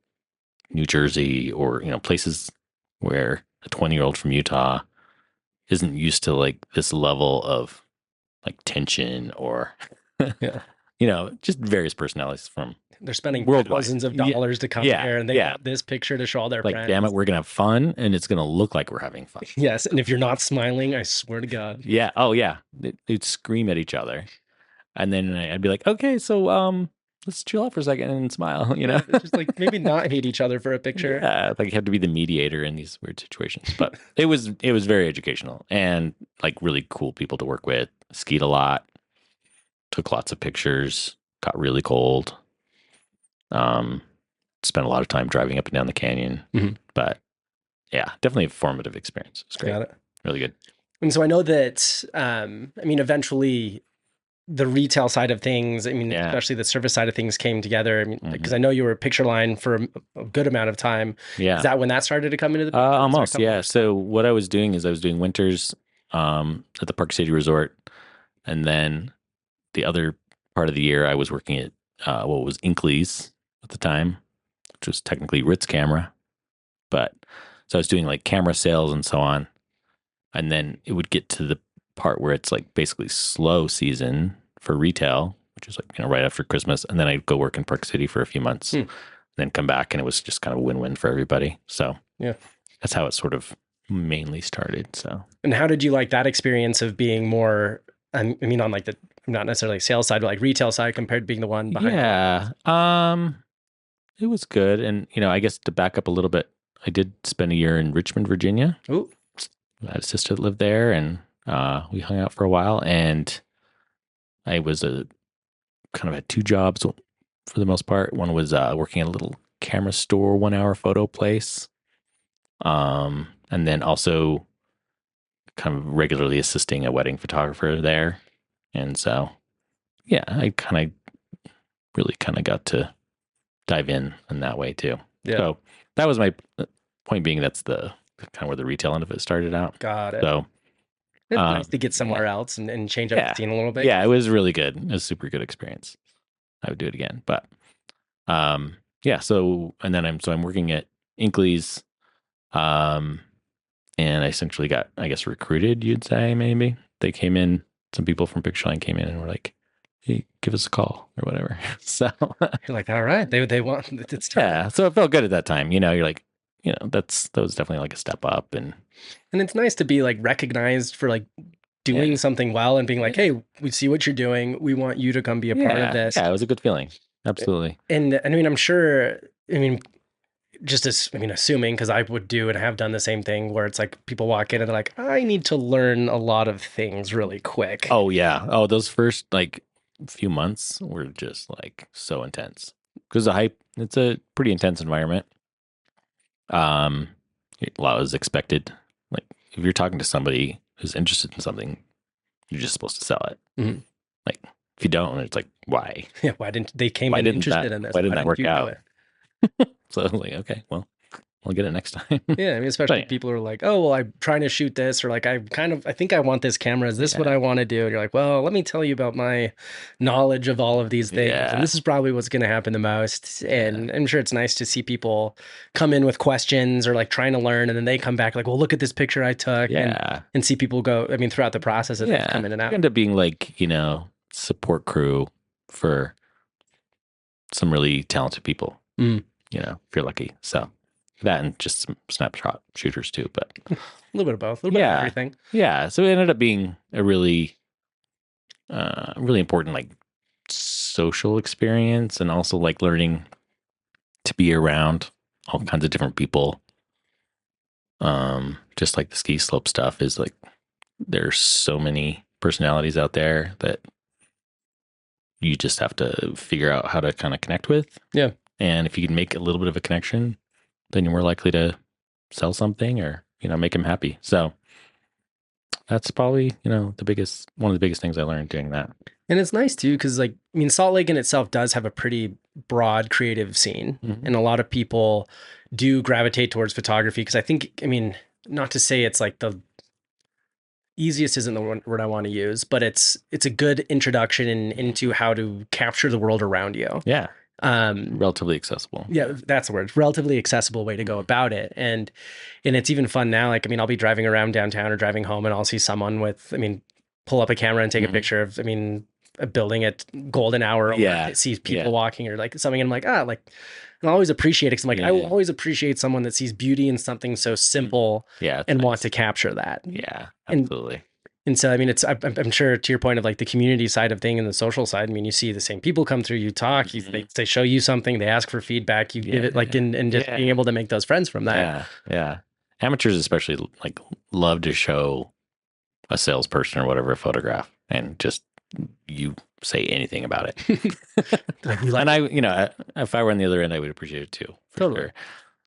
Speaker 3: New Jersey or, places where a 20-year-old from Utah isn't used to like this level of like tension or, just various personalities from
Speaker 2: they're spending
Speaker 3: worldwide.
Speaker 2: thousands of dollars to come here and they want this picture to show all their
Speaker 3: like,
Speaker 2: friends.
Speaker 3: damn it, we're going to have fun and it's going to look like we're having fun.
Speaker 2: Yes. And if you're not smiling, I swear to God.
Speaker 3: Yeah. Oh yeah. They'd scream at each other. And then I'd be like, okay, so let's chill out for a second and smile,
Speaker 2: It's just like maybe not hate each other for a picture.
Speaker 3: Yeah, like you have to be the mediator in these weird situations. But it was very educational and like really cool people to work with. Skied a lot, took lots of pictures, got really cold. Spent a lot of time driving up and down the canyon.
Speaker 2: Mm-hmm.
Speaker 3: But yeah, definitely a formative experience. It was great.
Speaker 2: Got it.
Speaker 3: Really good.
Speaker 2: And so I know that eventually the retail side of things, especially the service side of things came together. Because I know you were a picture line for a good amount of time.
Speaker 3: Yeah.
Speaker 2: Is that when that started to come into the picture?
Speaker 3: Almost, yeah. So what I was doing is I was doing winters at the Park City Resort. And then the other part of the year I was working at what was Inkley's at the time, which was technically Ritz Camera. But so I was doing like camera sales and so on. And then it would get to the part where it's like basically slow season for retail, which is like, right after Christmas. And then I'd go work in Park City for a few months and then come back. And it was just kind of a win-win for everybody. So
Speaker 2: yeah,
Speaker 3: that's how it sort of mainly started. So,
Speaker 2: and how did you like that experience of being more, on like the, not necessarily sales side, but like retail side compared to being the one behind?
Speaker 3: Yeah. It was good. And, I guess to back up a little bit, I did spend a year in Richmond, Virginia.
Speaker 2: Ooh.
Speaker 3: I had a sister that lived there and we hung out for a while, and I was kind of had two jobs for the most part. One was working at a little camera store, 1 hour photo place. And then also kind of regularly assisting a wedding photographer there. And so, yeah, I really got to dive in that way too.
Speaker 2: Yeah.
Speaker 3: So that was my point being, that's the kind of where the retail end of it started out.
Speaker 2: Got it.
Speaker 3: So
Speaker 2: it's nice to get somewhere else and change up the scene a little bit.
Speaker 3: Yeah, it was really good. It was a super good experience. I would do it again. But yeah, so and then I'm working at Inkley's, and I essentially got, I guess, recruited, you'd say, maybe. They came in, some people from Pictureline came in and were like, hey, give us a call or whatever. So
Speaker 2: you're like, all right, they want it's time.
Speaker 3: Yeah. So it felt good at that time. You're like, that was definitely like a step up, and
Speaker 2: it's nice to be like recognized for like doing something well and being like, hey, we see what you're doing. We want you to come be a part of this.
Speaker 3: Yeah, it was a good feeling. Absolutely.
Speaker 2: And I'm sure, just as, I mean, assuming, because I would do and have done the same thing where it's like people walk in and they're like, I need to learn a lot of things really quick.
Speaker 3: Oh yeah. Oh, those first like few months were just like so intense because the hype. It's a pretty intense environment. A lot is expected. Like if you're talking to somebody who's interested in something, you're just supposed to sell it.
Speaker 2: Mhm.
Speaker 3: Like if you don't, it's like why?
Speaker 2: Yeah, why didn't they came
Speaker 3: Why
Speaker 2: in
Speaker 3: didn't
Speaker 2: interested
Speaker 3: that-
Speaker 2: in this?
Speaker 3: why didn't that work
Speaker 2: you do
Speaker 3: out?
Speaker 2: it?
Speaker 3: So I was like, okay, well, I'll get it next time.
Speaker 2: Yeah, I mean, especially
Speaker 3: But-
Speaker 2: people who are like, oh, well, I'm trying to shoot this, or like, I think I want this camera. Is this what I want to do? And you're like, well, let me tell you about my knowledge of all of these things.
Speaker 3: Yeah.
Speaker 2: And this is probably what's going to happen the most. And I'm sure it's nice to see people come in with questions or like trying to learn. And then they come back like, well, look at this picture I took.
Speaker 3: Yeah.
Speaker 2: And see people go, I mean, throughout the process of
Speaker 3: Yeah.
Speaker 2: come in and out.
Speaker 3: You end up being like, support crew for some really talented people,
Speaker 2: Mm.
Speaker 3: if you're lucky. So that and just some snapshot shooters too. But
Speaker 2: A little bit of both, a little bit of everything.
Speaker 3: yeah. So it ended up being a really, really important like social experience and also like learning to be around all kinds of different people. Just like the ski slope stuff is like, there's so many personalities out there that you just have to figure out how to kind of connect with.
Speaker 2: Yeah.
Speaker 3: And if you can make a little bit of a connection, then you're more likely to sell something or, make them happy. So that's probably, one of the biggest things I learned doing that.
Speaker 2: And it's nice too, because like, I mean, Salt Lake in itself does have a pretty broad creative scene.
Speaker 3: Mhm.
Speaker 2: And a lot of people do gravitate towards photography because I think, I mean, not to say it's like the easiest isn't the word I want to use, but it's a good introduction into how to capture the world around you.
Speaker 3: Yeah. Relatively accessible.
Speaker 2: Yeah, that's the word. Relatively accessible way to go about it. And it's even fun now. Like, I mean, I'll be driving around downtown or driving home and I'll see someone with, I mean, pull up a camera and take a picture of, I mean, a building at golden hour.
Speaker 3: Yeah.
Speaker 2: See people walking or like something. And I'm like, and I always appreciate it because I'm like, I will always appreciate someone that sees beauty in something so simple and wants to capture that.
Speaker 3: Yeah, absolutely.
Speaker 2: And so, I mean, I'm sure to your point of like the community side of thing and the social side, I mean, you see the same people come through, you talk, they show you something, they ask for feedback, you give it like, and just being able to make those friends from that.
Speaker 3: Yeah. Yeah. Amateurs especially like love to show a salesperson or whatever a photograph and just you say anything about it. And I, if I were on the other end, I would appreciate it too. For sure.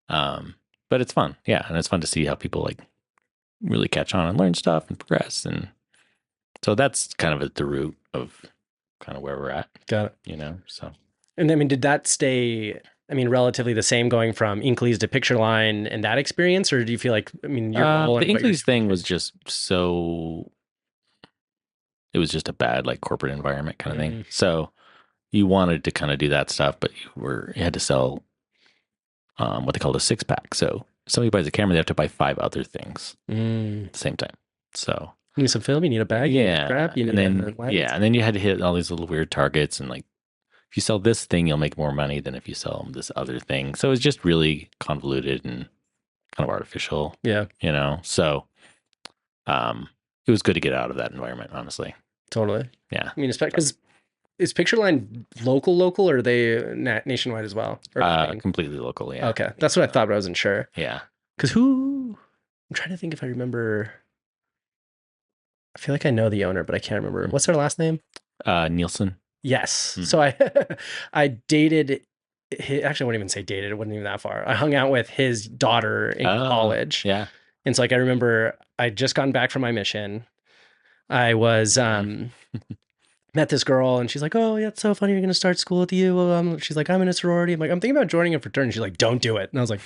Speaker 3: But it's fun. Yeah. And it's fun to see how people like really catch on and learn stuff and progress. And so that's kind of at the root of kind of where we're at.
Speaker 2: Got it.
Speaker 3: So.
Speaker 2: And I mean, did that stay, I mean, relatively the same going from Inkley's to Pictureline and that experience? Or do you feel like, I mean, your
Speaker 3: the Inkley's thing was just so, it was just a bad like corporate environment kind of thing. So you wanted to kind of do that stuff, but you had to sell what they called a 6-pack. So somebody buys a camera, they have to buy 5 other things at the same time. So
Speaker 2: you need some film, you need a bag, you need a strap, you need
Speaker 3: and then you had to hit all these little weird targets and like if you sell this thing, you'll make more money than if you sell this other thing. So it's just really convoluted and kind of artificial.
Speaker 2: Yeah.
Speaker 3: So it was good to get out of that environment, honestly.
Speaker 2: Totally.
Speaker 3: Yeah.
Speaker 2: I mean, because is Pictureline local, or are they nationwide as well?
Speaker 3: Completely local, yeah.
Speaker 2: Okay. That's what I thought, but I wasn't sure.
Speaker 3: Yeah.
Speaker 2: Because I'm trying to think if I remember. I feel like I know the owner, but I can't remember. What's their last name?
Speaker 3: Nielsen.
Speaker 2: Yes. So I dated, actually I wouldn't even say dated. It wasn't even that far. I hung out with his daughter in college.
Speaker 3: Yeah.
Speaker 2: And so like, I remember I'd just gotten back from my mission. I was, met this girl and she's like, oh, yeah, it's so funny. You're going to start school at the U. She's like, I'm in a sorority. I'm like, I'm thinking about joining a fraternity. She's like, don't do it. And I was like,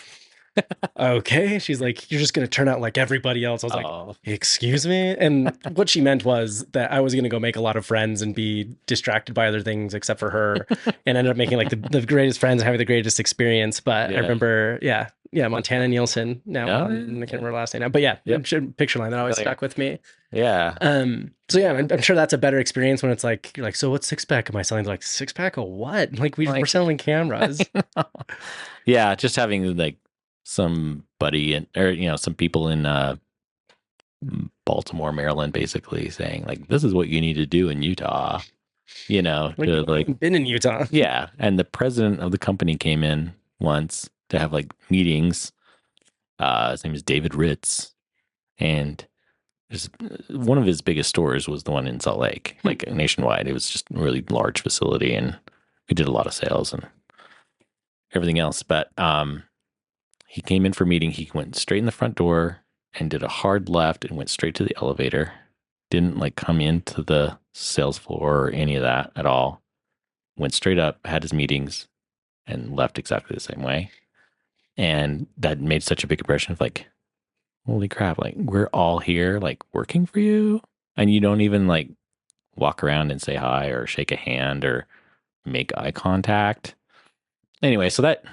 Speaker 2: okay. She's like, you're just going to turn out like everybody else. I was like, excuse me. And what she meant was that I was going to go make a lot of friends and be distracted by other things except for her and ended up making like the greatest friends and having the greatest experience. But I remember, Montana Nielsen now. I can't remember her last name now, but I'm sure Pictureline that always stuck with me.
Speaker 3: Yeah.
Speaker 2: So yeah, I'm sure that's a better experience when it's like, you're like, so what's 6-pack am I selling? They're like, 6-pack of what? Like we're selling cameras.
Speaker 3: Yeah. Just having like somebody or some people in Baltimore, Maryland, basically saying like, this is what you need to do in Utah,
Speaker 2: like, been in Utah.
Speaker 3: Yeah. And the president of the company came in once to have like meetings. His name is David Ritz, and one of his biggest stores was the one in Salt Lake, like nationwide. It was just a really large facility, and we did a lot of sales and everything else. But he came in for a meeting. He went straight in the front door and did a hard left and went straight to the elevator. Didn't like come into the sales floor or any of that at all. Went straight up, had his meetings, and left exactly the same way. And that made such a big impression of like, holy crap, like we're all here like working for you. And you don't even like walk around and say hi or shake a hand or make eye contact. Anyway, so that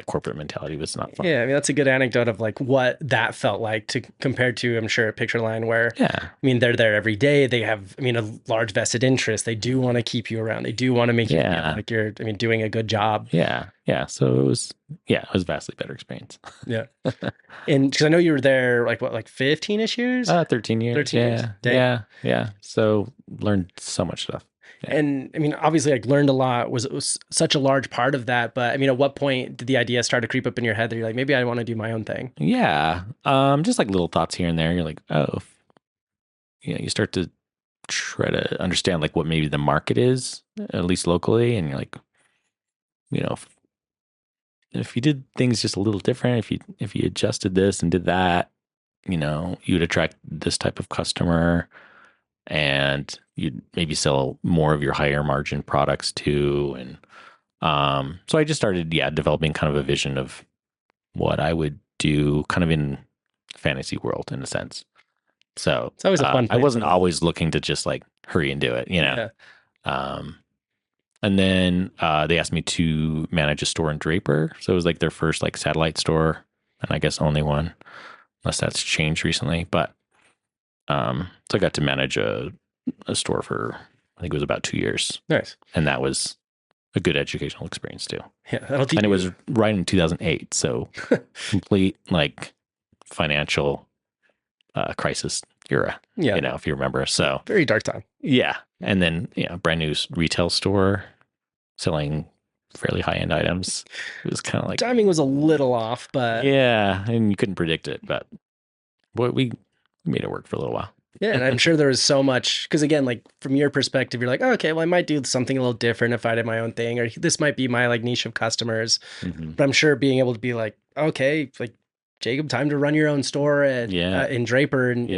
Speaker 3: corporate mentality was not fun.
Speaker 2: Yeah, I mean, that's a good anecdote of like what that felt like to compared to, I'm sure, at Picture Line where,
Speaker 3: Yeah.
Speaker 2: I mean, they're there every day. They have, I mean, a large vested interest. They do want to keep you around. They do want to make you feel like you're, I mean, doing a good job.
Speaker 3: Yeah. Yeah. So it was a vastly better experience.
Speaker 2: Yeah. And because I know you were there like 15-ish years?
Speaker 3: 13 years.
Speaker 2: 13 years.
Speaker 3: Yeah. So learned so much stuff. Yeah.
Speaker 2: And I mean, obviously, like learned a lot. Was such a large part of that. But I mean, at what point did the idea start to creep up in your head that you're like, maybe I want to do my own thing?
Speaker 3: Yeah. Just like little thoughts here and there. You're like, oh, you start to try to understand like what maybe the market is, at least locally, and you're like, if you did things just a little different, if you adjusted this and did that, you'd attract this type of customer. And you'd maybe sell more of your higher margin products too. And so I just started, developing kind of a vision of what I would do kind of in fantasy world in a sense. So
Speaker 2: it's always a fun
Speaker 3: I wasn't always looking to just like hurry and do it,
Speaker 2: Yeah.
Speaker 3: And then they asked me to manage a store in Draper. So it was like their first like satellite store, and I guess only one, unless that's changed recently. But so I got to manage a store for, I think it was about 2 years.
Speaker 2: Nice.
Speaker 3: And that was a good educational experience too.
Speaker 2: Yeah. That'll teach
Speaker 3: and it was right in 2008. So complete like financial crisis era, if you remember. So
Speaker 2: very dark time.
Speaker 3: Yeah. And then, brand new retail store selling fairly high-end items. It was kind of like
Speaker 2: timing was a little off, but
Speaker 3: yeah, and you couldn't predict it, but we made it work for a little while.
Speaker 2: Yeah, and I'm sure there was so much, because again, like from your perspective, you're like, oh, okay, well, I might do something a little different if I did my own thing, or this might be my like niche of customers.
Speaker 3: Mm-hmm.
Speaker 2: But I'm sure being able to be like, okay, like Jacob, time to run your own store in Draper, and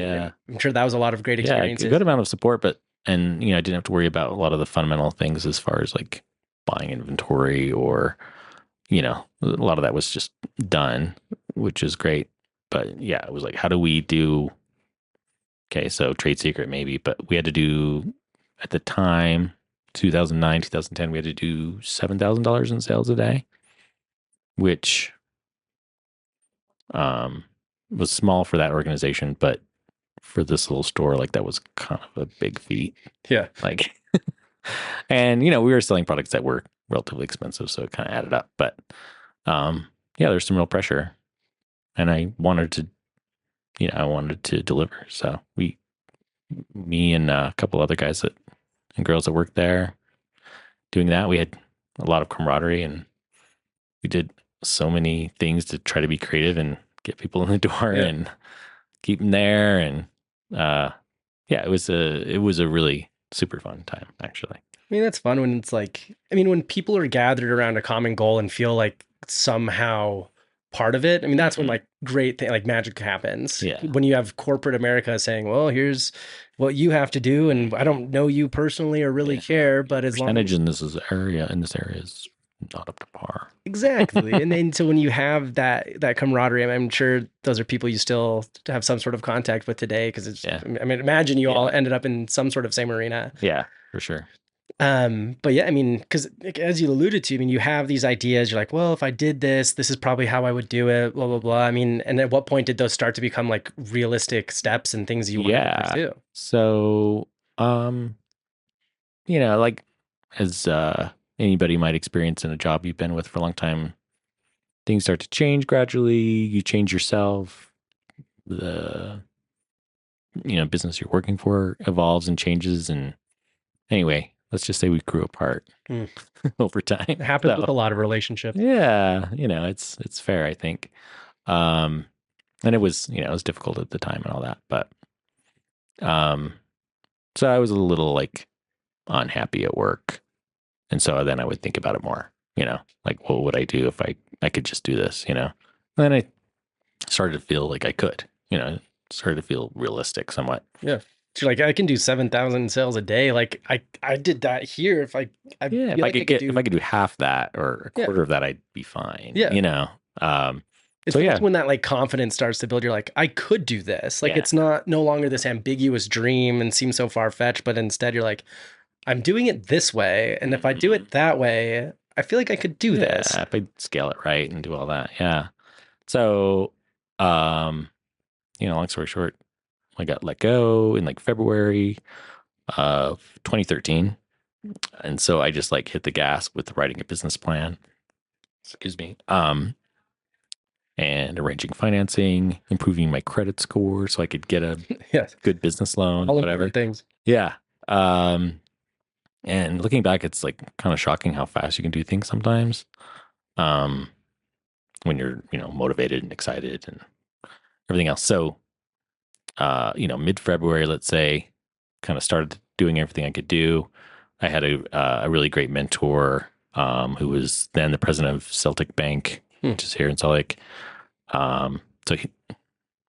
Speaker 2: I'm sure that was a lot of great experiences.
Speaker 3: A good amount of support, and I didn't have to worry about a lot of the fundamental things as far as like buying inventory or, a lot of that was just done, which is great. But yeah, it was like, how do we do? Okay, so trade secret maybe, but we had to do, at the time, 2009, 2010, we had to do $7,000 in sales a day, which was small for that organization, but for this little store, like that was kind of a big feat.
Speaker 2: Yeah.
Speaker 3: Like, and, we were selling products that were relatively expensive, so it kind of added up. But there's some real pressure, and I wanted to deliver. So me and a couple other guys and girls that worked there doing that, we had a lot of camaraderie, and we did so many things to try to be creative and get people in the door and keep them there. And it was a really super fun time, actually.
Speaker 2: I mean, that's fun when it's like, when people are gathered around a common goal and feel like somehow part of it. I mean, that's when like great thing, like magic happens.
Speaker 3: Yeah.
Speaker 2: When you have corporate America saying, well, here's what you have to do. And I don't know you personally or really care, but as long as
Speaker 3: in this area is not up to par.
Speaker 2: Exactly. And then so when you have that camaraderie, I'm sure those are people you still have some sort of contact with today. Cause it's, I mean, imagine you all ended up in some sort of same arena.
Speaker 3: Yeah, for sure.
Speaker 2: But yeah, I mean, because as you alluded to, you have these ideas. You're like, well, if I did this is probably how I would do it. Blah blah blah. I mean, and at what point did those start to become like realistic steps and things you want to pursue?
Speaker 3: So, like as anybody might experience in a job you've been with for a long time, things start to change gradually. You change yourself. The business you're working for evolves and changes, and anyway, let's just say we grew apart over time.
Speaker 2: It happens
Speaker 3: So,
Speaker 2: with a lot of relationships.
Speaker 3: yeah, it's fair, I think. And it was, it was difficult at the time and all that, but so I was a little like unhappy at work. And so then I would think about it more, like what would I do if I could just do this, And then I started to feel like I could, started to feel realistic somewhat.
Speaker 2: Yeah. So like I can do 7,000 sales a day. Like I did that here. If I
Speaker 3: if
Speaker 2: feel
Speaker 3: I
Speaker 2: like
Speaker 3: could if I could do half that or a quarter of that, I'd be fine.
Speaker 2: Yeah. It's
Speaker 3: So
Speaker 2: nice when that like confidence starts to build. You're like, I could do this. Like it's no longer this ambiguous dream and seems so far fetched, but instead you're like, I'm doing it this way, and if I do it that way, I feel like I could do this.
Speaker 3: If I scale it right and do all that, yeah. So, long story short, I got let go in like February of 2013, and so I just like hit the gas with writing a business plan. Excuse me. And arranging financing, improving my credit score so I could get a good business loan,
Speaker 2: all
Speaker 3: whatever
Speaker 2: things.
Speaker 3: Yeah. And looking back, it's like kind of shocking how fast you can do things sometimes. When you're, motivated and excited and everything else. So, mid-February, let's say, kind of started doing everything I could do. I had a really great mentor, who was then the president of Celtic Bank, which is here in Salt Lake. So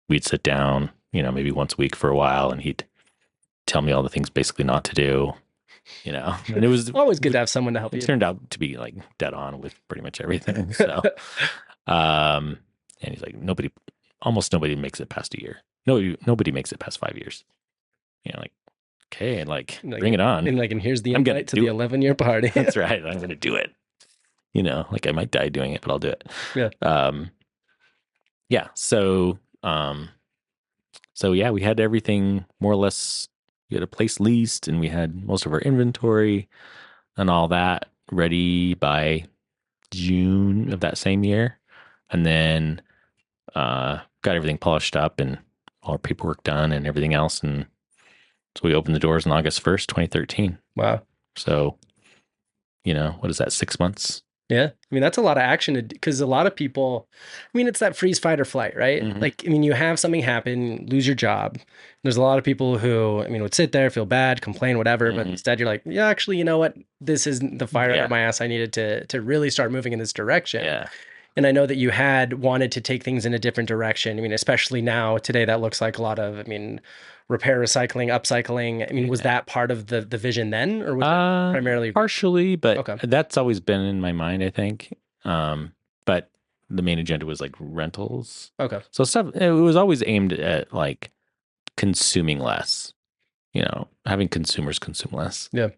Speaker 3: we'd sit down, maybe once a week for a while, and he'd tell me all the things basically not to do, and it was
Speaker 2: always good to have someone to help you.
Speaker 3: It turned out to be like dead on with pretty much everything. So, and he's like, almost nobody makes it past a year. No, nobody makes it past 5 years. Like, okay, and like bring it on.
Speaker 2: And here's the invite to the 11-year party.
Speaker 3: That's right. I'm going to do it. Like I might die doing it, but I'll do it.
Speaker 2: Yeah.
Speaker 3: Yeah. So, we had everything more or less. We had a place leased, and we had most of our inventory and all that ready by June of that same year, and then got everything polished up and all our paperwork done and everything else, and so we opened the doors on August 1st, 2013.
Speaker 2: Wow.
Speaker 3: So, what is that? 6 months?
Speaker 2: Yeah. That's a lot of action because a lot of people, it's that freeze, fight, or flight, right?
Speaker 3: Mm-hmm.
Speaker 2: Like, you have something happen, lose your job. There's a lot of people who, would sit there, feel bad, complain, whatever. But instead you're like, yeah, actually, you know what? This isn't the fire under my ass. I needed to really start moving in this direction.
Speaker 3: Yeah.
Speaker 2: And I know that you had wanted to take things in a different direction. Especially now, today, that looks like a lot of, repair, recycling, upcycling. Was that part of the vision then, or was it primarily?
Speaker 3: Partially, but that's always been in my mind, I think. But the main agenda was like rentals.
Speaker 2: Okay.
Speaker 3: So stuff, it was always aimed at like consuming less, having consumers consume less.
Speaker 2: Yeah.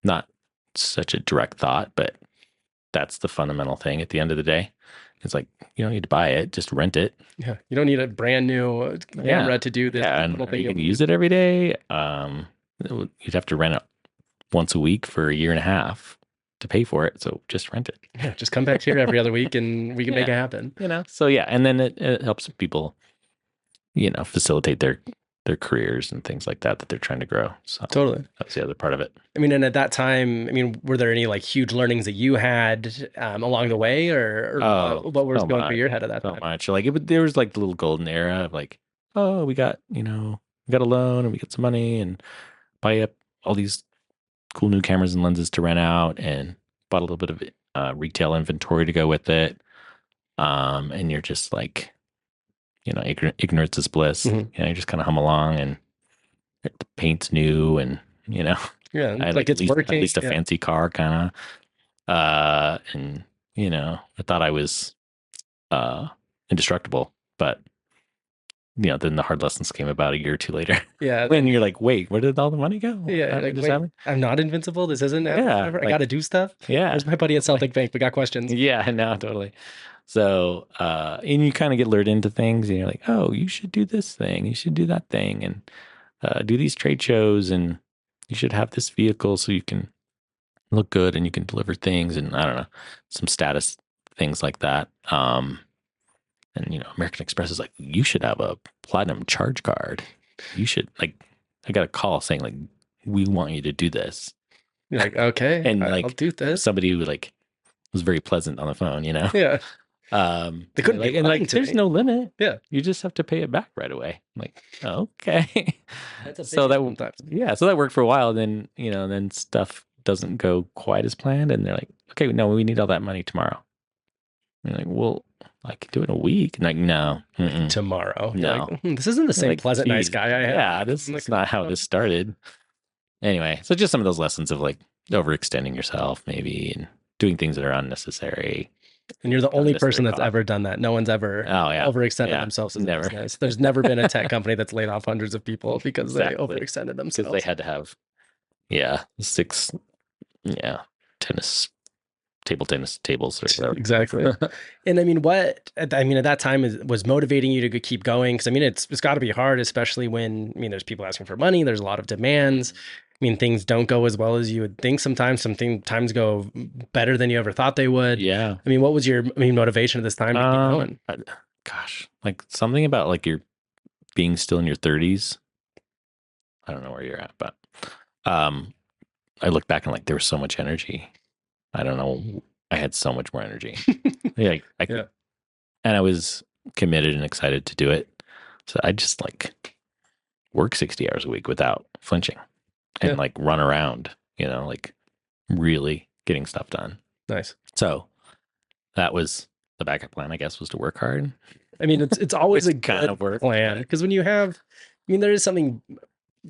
Speaker 3: Not such a direct thought, but that's the fundamental thing at the end of the day. It's like, you don't need to buy it, just rent it.
Speaker 2: Yeah. You don't need a brand new camera to do this.
Speaker 3: Yeah, and you can use it every day. You'd have to rent it once a week for a year and a half to pay for it. So just rent it.
Speaker 2: Yeah, just come back here every other week and we can make it happen.
Speaker 3: So yeah, and then it helps people, facilitate their careers and things like that they're trying to grow. So
Speaker 2: totally.
Speaker 3: That's the other part of it.
Speaker 2: And at that time, were there any like huge learnings that you had along the way, or what was going through your head at that time?
Speaker 3: So much. Like there was like the little golden era of like, oh, we got a loan and we got some money and buy up all these cool new cameras and lenses to rent out, and bought a little bit of retail inventory to go with it. And you're just like, ignorance is bliss.
Speaker 2: Mm-hmm.
Speaker 3: You just kind of hum along, and the paint's new, and
Speaker 2: yeah,
Speaker 3: I
Speaker 2: like it's working.
Speaker 3: At least a fancy car, kind of. And I thought I was indestructible, but then the hard lessons came about a year or two later.
Speaker 2: Yeah,
Speaker 3: when you're like, wait, where did all the money go?
Speaker 2: Yeah, like, wait, I'm not invincible. This isn't.
Speaker 3: Yeah,
Speaker 2: I got to do stuff.
Speaker 3: Yeah,
Speaker 2: where's my buddy at Celtic Bank? We got questions.
Speaker 3: Yeah, no, totally. So, and you kind of get lured into things, and you're like, oh, you should do this thing, you should do that thing, and do these trade shows, and you should have this vehicle so you can look good and you can deliver things, and I don't know, some status things like that. And American Express is like, you should have a platinum charge card. You should, like, I got a call saying like, we want you to do this.
Speaker 2: You're like, okay,
Speaker 3: And
Speaker 2: I'll
Speaker 3: like
Speaker 2: do this.
Speaker 3: somebody who like was very pleasant on the phone, you know?
Speaker 2: Yeah.
Speaker 3: They
Speaker 2: couldn't be lying to
Speaker 3: there's
Speaker 2: me.
Speaker 3: no limit.
Speaker 2: Yeah.
Speaker 3: You just have to pay it back right away. I'm like, okay.
Speaker 2: That's a
Speaker 3: So
Speaker 2: bitch
Speaker 3: that
Speaker 2: sometimes.
Speaker 3: yeah, so that worked for a while. Then, then stuff doesn't go quite as planned, and they're like, okay, no, we need all that money tomorrow. And you're like, well, I could do it in a week. And like, no,
Speaker 2: Tomorrow. You're
Speaker 3: no.
Speaker 2: like, this isn't the same
Speaker 3: Like,
Speaker 2: pleasant, nice
Speaker 3: geez,
Speaker 2: guy I have.
Speaker 3: yeah, this
Speaker 2: I'm
Speaker 3: is
Speaker 2: like,
Speaker 3: not how
Speaker 2: "Oh."
Speaker 3: this started. Anyway, so just some of those lessons of like overextending yourself, maybe, and doing things that are unnecessary.
Speaker 2: And you're the only
Speaker 3: Unnecessary
Speaker 2: person that's
Speaker 3: cost.
Speaker 2: ever done that. No one's ever
Speaker 3: Oh yeah,
Speaker 2: overextended
Speaker 3: yeah,
Speaker 2: themselves as
Speaker 3: never.
Speaker 2: a business. There's never been a tech company that's laid off hundreds of people because
Speaker 3: Exactly.
Speaker 2: they overextended
Speaker 3: Because
Speaker 2: themselves.
Speaker 3: they had to have, 6, table tennis tables or whatever.
Speaker 2: Exactly. And I mean, at that time was motivating you to keep going? Because I mean, it's got to be hard, especially when, there's people asking for money. There's a lot of demands. I mean, things don't go as well as you would think sometimes. Times go better than you ever thought they would.
Speaker 3: Yeah.
Speaker 2: I mean, what was your motivation at this time to keep going?
Speaker 3: Gosh, like something about like you're being still in your 30s. I don't know where you're at, but I look back and like there was so much energy. I don't know. I had so much more energy. And I was committed and excited to do it. So I just like work 60 hours a week without flinching and like run around, like really getting stuff done.
Speaker 2: Nice.
Speaker 3: So that was the backup plan, I guess, was to work hard.
Speaker 2: I mean, it's always a
Speaker 3: kind
Speaker 2: good
Speaker 3: of work
Speaker 2: plan, because when you have, there is something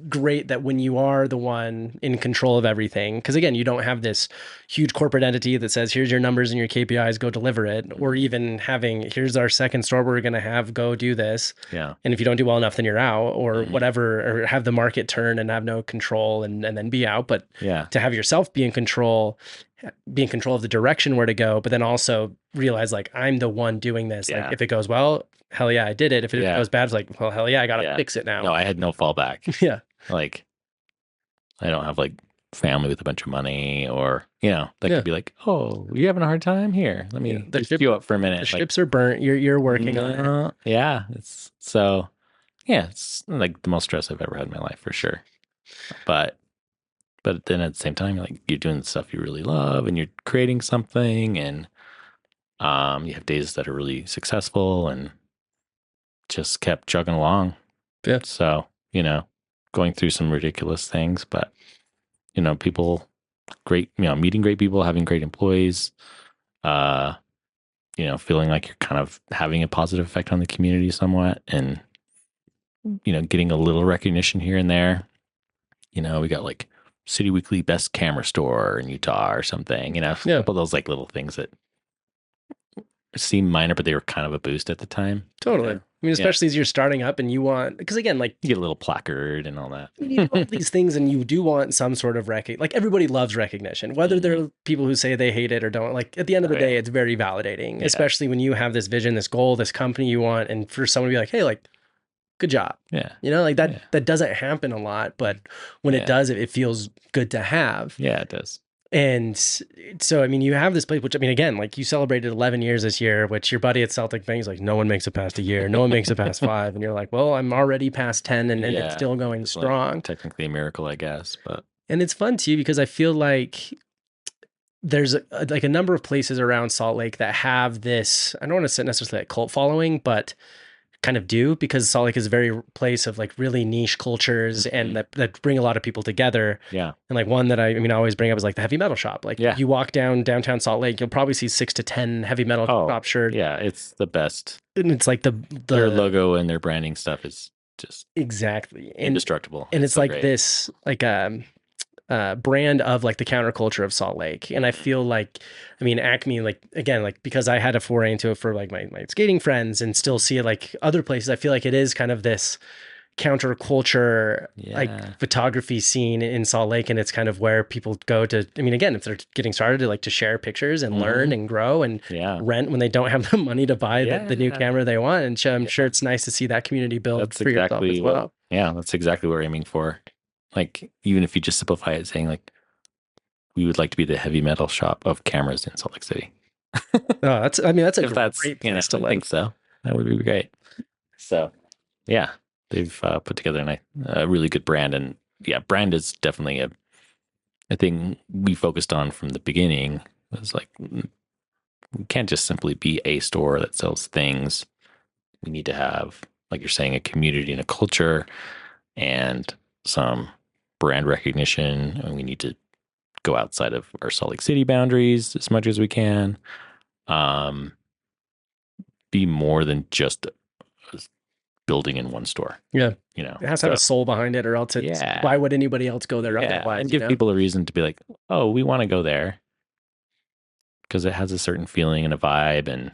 Speaker 2: great that when you are the one in control of everything, because again, you don't have this huge corporate entity that says, here's your numbers and your KPIs, go deliver it, or even having, here's our second store we're going to have, go do this.
Speaker 3: Yeah.
Speaker 2: And if you don't do well enough, then you're out, or whatever, or have the market turn and have no control and then be out. But to have yourself be in control of the direction where to go, but then also realize like, I'm the one doing this. Like if it goes well, hell yeah, I did it. If it goes bad, it's like, well, hell yeah, I got to fix it now.
Speaker 3: No, I had no fallback.
Speaker 2: Yeah.
Speaker 3: Like I don't have like family with a bunch of money, or, that could be like, oh, you having a hard time? Here, let me lift you up for a minute.
Speaker 2: The ships are burnt. You're working on it.
Speaker 3: Yeah. It's like the most stress I've ever had in my life for sure. But then at the same time, like you're doing the stuff you really love and you're creating something, and you have days that are really successful, and just kept chugging along.
Speaker 2: Yeah.
Speaker 3: So, going through some ridiculous things, but people, great, meeting great people, having great employees, feeling like you're kind of having a positive effect on the community somewhat, and getting a little recognition here and there. We got like City Weekly Best Camera Store in Utah or something, a couple of those like little things that seem minor, but they were kind of a boost at the time.
Speaker 2: Totally. I mean, especially as you're starting up and you want, because again, like
Speaker 3: you get a little placard and all that.
Speaker 2: You need all these things, and you do want some sort of like everybody loves recognition, whether they're people who say they hate it or don't. Like at the end of the day, it's very validating, especially when you have this vision, this goal, this company you want, and for someone to be like, hey, like, good job.
Speaker 3: Yeah.
Speaker 2: Like that doesn't happen a lot, but when it does, it feels good to have.
Speaker 3: Yeah, it does.
Speaker 2: And so, I mean, you have this place, which, I mean, again, like you celebrated 11 years this year, which your buddy at Celtic Bank is like, no one makes it past a year. No one makes it past 5. And you're like, well, I'm already past 10 and it's still going strong.
Speaker 3: Like, technically a miracle, I guess.
Speaker 2: And it's fun too, because I feel like there's a number of places around Salt Lake that have this, I don't want to say necessarily a cult following, but kind of do, because Salt Lake is a very place of like really niche cultures and that bring a lot of people together.
Speaker 3: Yeah.
Speaker 2: And like one that I always bring up is like the heavy metal shop. Like you walk downtown Salt Lake, you'll probably see 6 to 10 heavy metal shop shirts.
Speaker 3: Yeah, it's the best.
Speaker 2: And it's like
Speaker 3: their logo and their branding stuff is just
Speaker 2: exactly
Speaker 3: indestructible.
Speaker 2: And it's so like great. This like brand of like the counterculture of Salt Lake. And I feel like, I mean, Acme, like, again, like, because I had a foray into it for like my skating friends and still see it like other places, I feel like it is kind of this counterculture, like photography scene in Salt Lake. And it's kind of where people go to, I mean, again, if they're getting started, to share pictures and learn and grow and rent when they don't have the money to buy the new camera they want. And so I'm sure it's nice to see that community build for yourself as well.
Speaker 3: That's exactly what we're aiming for. Like, even if you just simplify it, saying like, we would like to be the heavy metal shop of cameras in Salt Lake City.
Speaker 2: That's a great place to live.
Speaker 3: I think so. That would be great. So, yeah, they've put together a really good brand, and brand is definitely a thing we focused on from the beginning was like, we can't just simply be a store that sells things. We need to have, like you're saying, a community and a culture and some brand recognition. And we need to go outside of our Salt Lake City boundaries as much as we can. Be more than just a building in one store.
Speaker 2: Yeah.
Speaker 3: You know,
Speaker 2: It has to have a soul behind it, or else why would anybody else go there otherwise?
Speaker 3: And give people a reason to be like, oh, we want to go there because it has a certain feeling and a vibe, and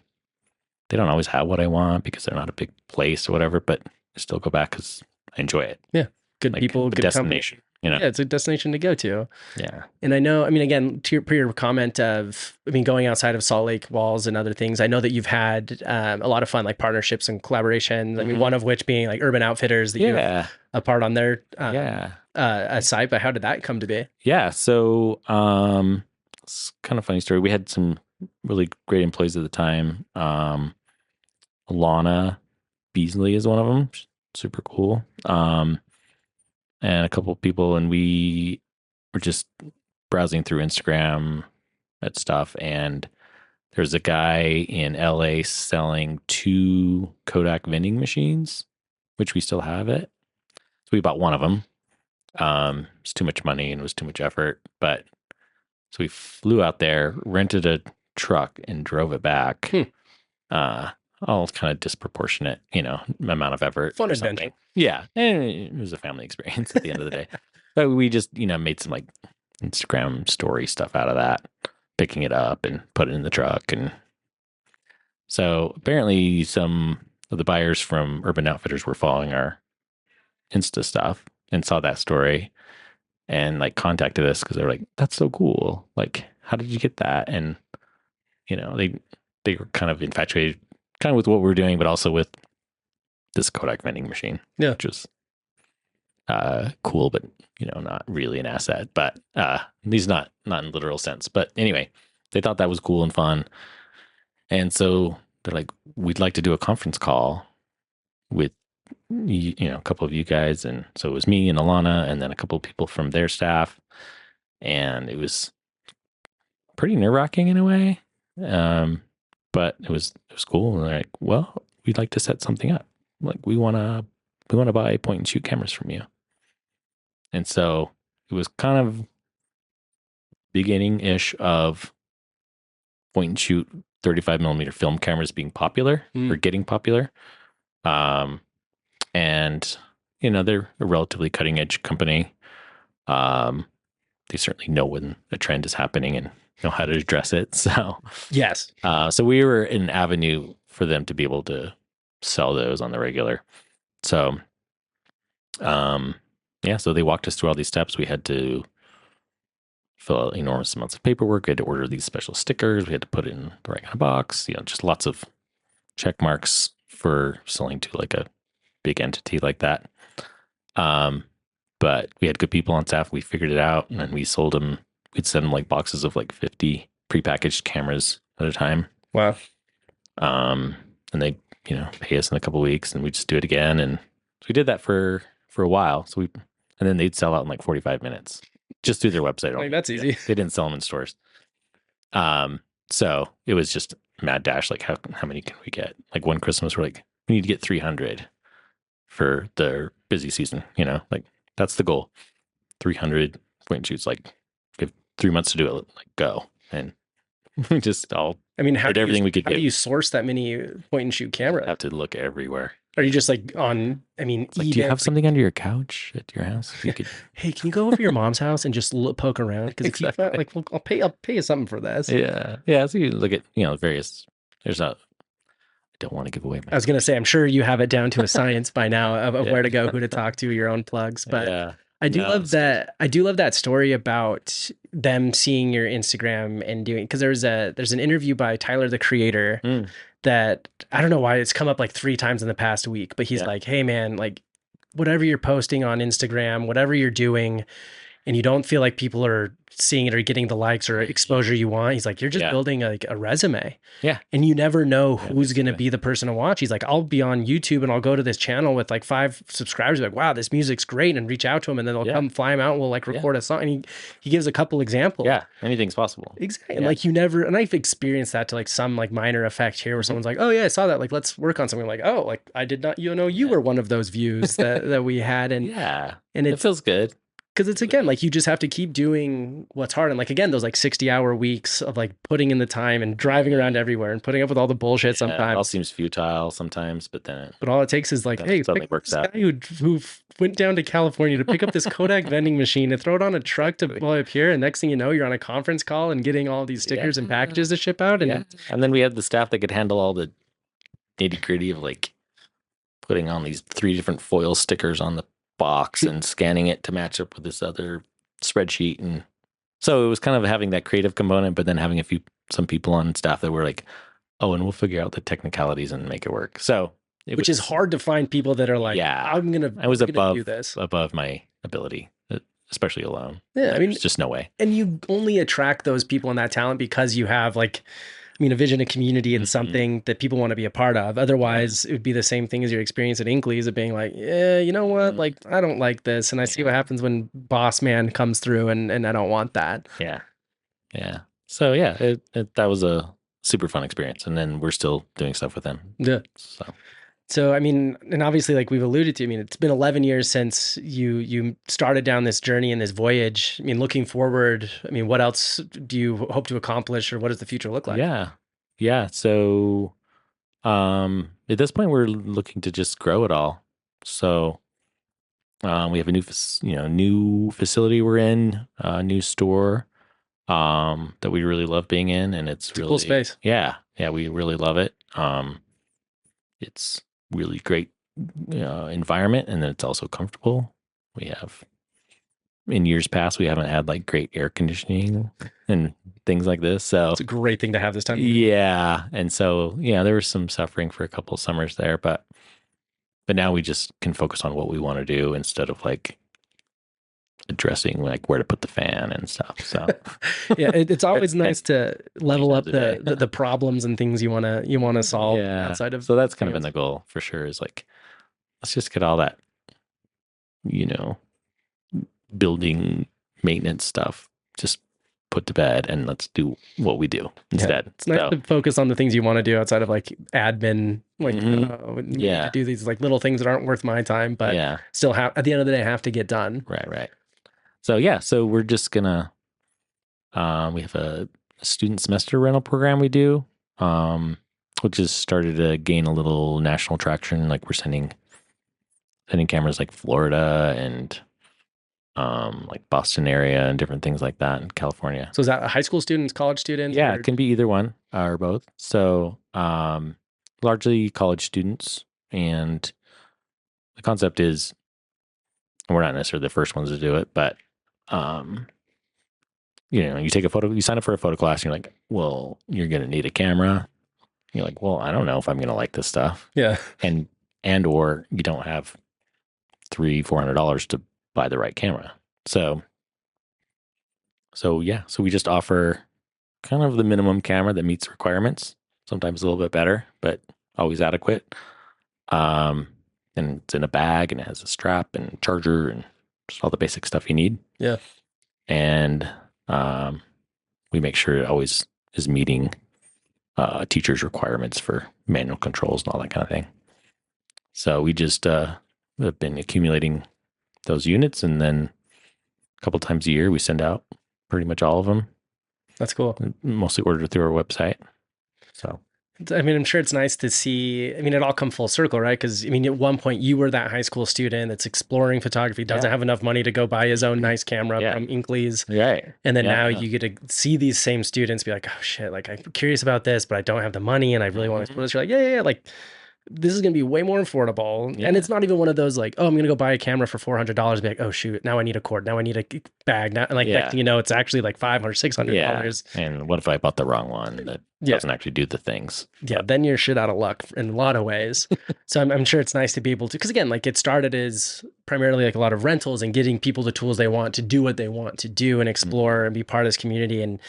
Speaker 3: they don't always have what I want because they're not a big place or whatever, but I still go back because I enjoy it.
Speaker 2: Yeah. Good people, good
Speaker 3: destination.
Speaker 2: Company. Yeah, it's a destination to go to.
Speaker 3: Yeah.
Speaker 2: And I know, I mean, again, to your comment of, I mean, going outside of Salt Lake walls and other things, I know that you've had a lot of fun, like partnerships and collaborations. I mean, one of which being like Urban Outfitters that you're a part on their site, but how did that come to be?
Speaker 3: Yeah. So it's kind of a funny story. We had some really great employees at the time. Alana Beasley is one of them. Super cool. And a couple of people, and we were just browsing through Instagram at stuff, and there's a guy in LA selling 2 Kodak vending machines, which we still have it. So we bought one of them. It's too much money and it was too much effort, but so we flew out there, rented a truck, and drove it back. All kind of disproportionate, amount of effort.
Speaker 2: Fun adventure.
Speaker 3: Yeah. And it was a family experience at the end of the day. But we just, made some like Instagram story stuff out of that, picking it up and put it in the truck. And so apparently some of the buyers from Urban Outfitters were following our Insta stuff and saw that story and like contacted us because they were like, that's so cool. Like, how did you get that? And, they were kind of infatuated kind of with what we're doing, but also with this Kodak vending machine, which was cool, but not really an asset. But these not in literal sense. But anyway, they thought that was cool and fun, and so they're like, we'd like to do a conference call with a couple of you guys, and so it was me and Alana, and then a couple of people from their staff, and it was pretty nerve-wracking in a way. But it was cool. And they're like, well, we'd like to set something up. Like we want to buy point and shoot cameras from you. And so it was kind of beginning-ish of point and shoot 35 millimeter film cameras being popular or getting popular. And they're a relatively cutting edge company. They certainly know when a trend is happening and know how to address it. So
Speaker 2: yes.
Speaker 3: So we were an avenue for them to be able to sell those on the regular. So, so they walked us through all these steps. We had to fill out enormous amounts of paperwork. We had to order these special stickers. We had to put it in the right kind of box. Just lots of check marks for selling to like a big entity like that. But we had good people on staff. We figured it out, and then we sold them. We'd send them like boxes of like 50 prepackaged cameras at a time.
Speaker 2: Wow.
Speaker 3: And they, pay us in a couple of weeks, and we just do it again. And so we did that for a while. And then they'd sell out in like 45 minutes just through their website.
Speaker 2: Like, that's easy.
Speaker 3: They didn't sell them in stores. So it was just mad dash. Like how many can we get? Like one Christmas, we're like, we need to get 300 for the busy season, like that's the goal. 300 point and shoots, like, 3 months to do it, like go. And we just all did everything we could do.
Speaker 2: How do you source that many point and shoot cameras?
Speaker 3: Have to look everywhere.
Speaker 2: Are you just like on,
Speaker 3: like, do you have something under your couch at your house? You could...
Speaker 2: Hey, can you go over to your mom's house and just poke around? Because exactly. If you like, I'll pay you something for this.
Speaker 3: Yeah. Yeah. So you look at, various, I don't want to give away.
Speaker 2: I was going to say, I'm sure you have it down to a science by now of where to go, who to talk to, your own plugs. But I do love that. I do love that story about them seeing your Instagram and doing, because there's an interview by Tyler, the creator, that I don't know why it's come up like 3 times in the past week, but he's like, hey man, like whatever you're posting on Instagram, whatever you're doing, and you don't feel like people are seeing it or getting the likes or exposure you want. He's like, you're just building like a resume.
Speaker 3: Yeah.
Speaker 2: And you never know who's going to be the person to watch. He's like, I'll be on YouTube and I'll go to this channel with like 5 subscribers. Like, wow, this music's great. And reach out to him and then they'll come fly him out. And we'll like record a song. And he gives a couple examples.
Speaker 3: Yeah. Anything's possible.
Speaker 2: Exactly. And like you never, and I've experienced that to like some like minor effect here where someone's like, oh yeah, I saw that. Like, let's work on something. Like, oh, like I did not, you were one of those views that we had. And and
Speaker 3: it feels good.
Speaker 2: Because it's, again, like you just have to keep doing what's hard. And like, again, those like 60-hour weeks of like putting in the time and driving around everywhere and putting up with all the bullshit sometimes.
Speaker 3: It all seems futile sometimes, but then
Speaker 2: but all it takes is like, hey, pick this guy who went down to California to pick up this Kodak vending machine and throw it on a truck to blow up here. And next thing you know, you're on a conference call and getting all these stickers and packages to ship out. And
Speaker 3: then we had the staff that could handle all the nitty gritty of like putting on these 3 different foil stickers on the box and scanning it to match up with this other spreadsheet. And so it was kind of having that creative component, but then having some people on staff that were like, oh, and we'll figure out the technicalities and make it work. So
Speaker 2: which is hard to find people that are like, I was
Speaker 3: above my ability, especially alone.
Speaker 2: Yeah. I mean,
Speaker 3: there's just no way.
Speaker 2: And you only attract those people and that talent because you have like, a vision, a community, and something that people want to be a part of. Otherwise, it would be the same thing as your experience at Inkley's of being like, yeah, you know what? Like, I don't like this. And I see what happens when boss man comes through and I don't want that.
Speaker 3: Yeah. Yeah. So yeah, that was a super fun experience. And then we're still doing stuff with them.
Speaker 2: Yeah. So, and obviously, like we've alluded to, it's been 11 years since you started down this journey and this voyage. Looking forward, what else do you hope to accomplish, or what does the future look like?
Speaker 3: Yeah. So, at this point, we're looking to just grow it all. So, we have a new facility we're in, a new store, that we really love being in, and it's really
Speaker 2: cool space.
Speaker 3: Yeah, we really love it. It's really great environment, and then it's also comfortable. We have, in years past, we haven't had like great air conditioning and things like this, so
Speaker 2: it's a great thing to have this time.
Speaker 3: And so there was some suffering for a couple of summers there, but now we just can focus on what we want to do instead of like addressing like where to put the fan and stuff. So
Speaker 2: it's always nice to level up the problems and things you want to solve outside of.
Speaker 3: So that's kind of been the goal for sure, is like, let's just get all that, building maintenance stuff just put to bed, and let's do what we do instead.
Speaker 2: It's nice to focus on the things you want to do outside of like admin, like to do these like little things that aren't worth my time, but still at the end of the day have to get done.
Speaker 3: Right. So we're just gonna, we have a student semester rental program we do, which has started to gain a little national traction. Like we're sending cameras like Florida and like Boston area and different things like that in California.
Speaker 2: So is that high school students, college students?
Speaker 3: Yeah, it can be either one or both. So largely college students, and the concept is, we're not necessarily the first ones to do it, but you take a photo, you sign up for a photo class, and you're like, well, you're going to need a camera. You're like, well, I don't know if I'm going to like this stuff.
Speaker 2: Yeah.
Speaker 3: Or you don't have $300-$400 to buy the right camera. So we just offer kind of the minimum camera that meets requirements, sometimes a little bit better, but always adequate. And it's in a bag, and it has a strap and charger and just all the basic stuff you need.
Speaker 2: Yeah.
Speaker 3: And we make sure it always is meeting teachers' requirements for manual controls and all that kind of thing. So we just have been accumulating those units, and then a couple times a year we send out pretty much all of them.
Speaker 2: That's cool.
Speaker 3: Mostly ordered through our website. So
Speaker 2: I'm sure it's nice to see, it all come full circle, right? Because, at one point you were that high school student that's exploring photography, doesn't have enough money to go buy his own nice camera from Inkley's.
Speaker 3: Right.
Speaker 2: And then now you get to see these same students be like, oh shit, like I'm curious about this, but I don't have the money and I really want to explore this. You're like, yeah. Like, this is going to be way more affordable. Yeah. And it's not even one of those like, oh, I'm going to go buy a camera for $400. Be like, oh shoot, now I need a cord. Now I need a bag. Now, like, it's actually like $500, $600.
Speaker 3: Yeah. And what if I bought the wrong one that doesn't actually do the things?
Speaker 2: Yeah. Then you're shit out of luck in a lot of ways. So I'm sure it's nice to be able to, because again, like it started as primarily like a lot of rentals and getting people the tools they want to do what they want to do and explore and be part of this community. And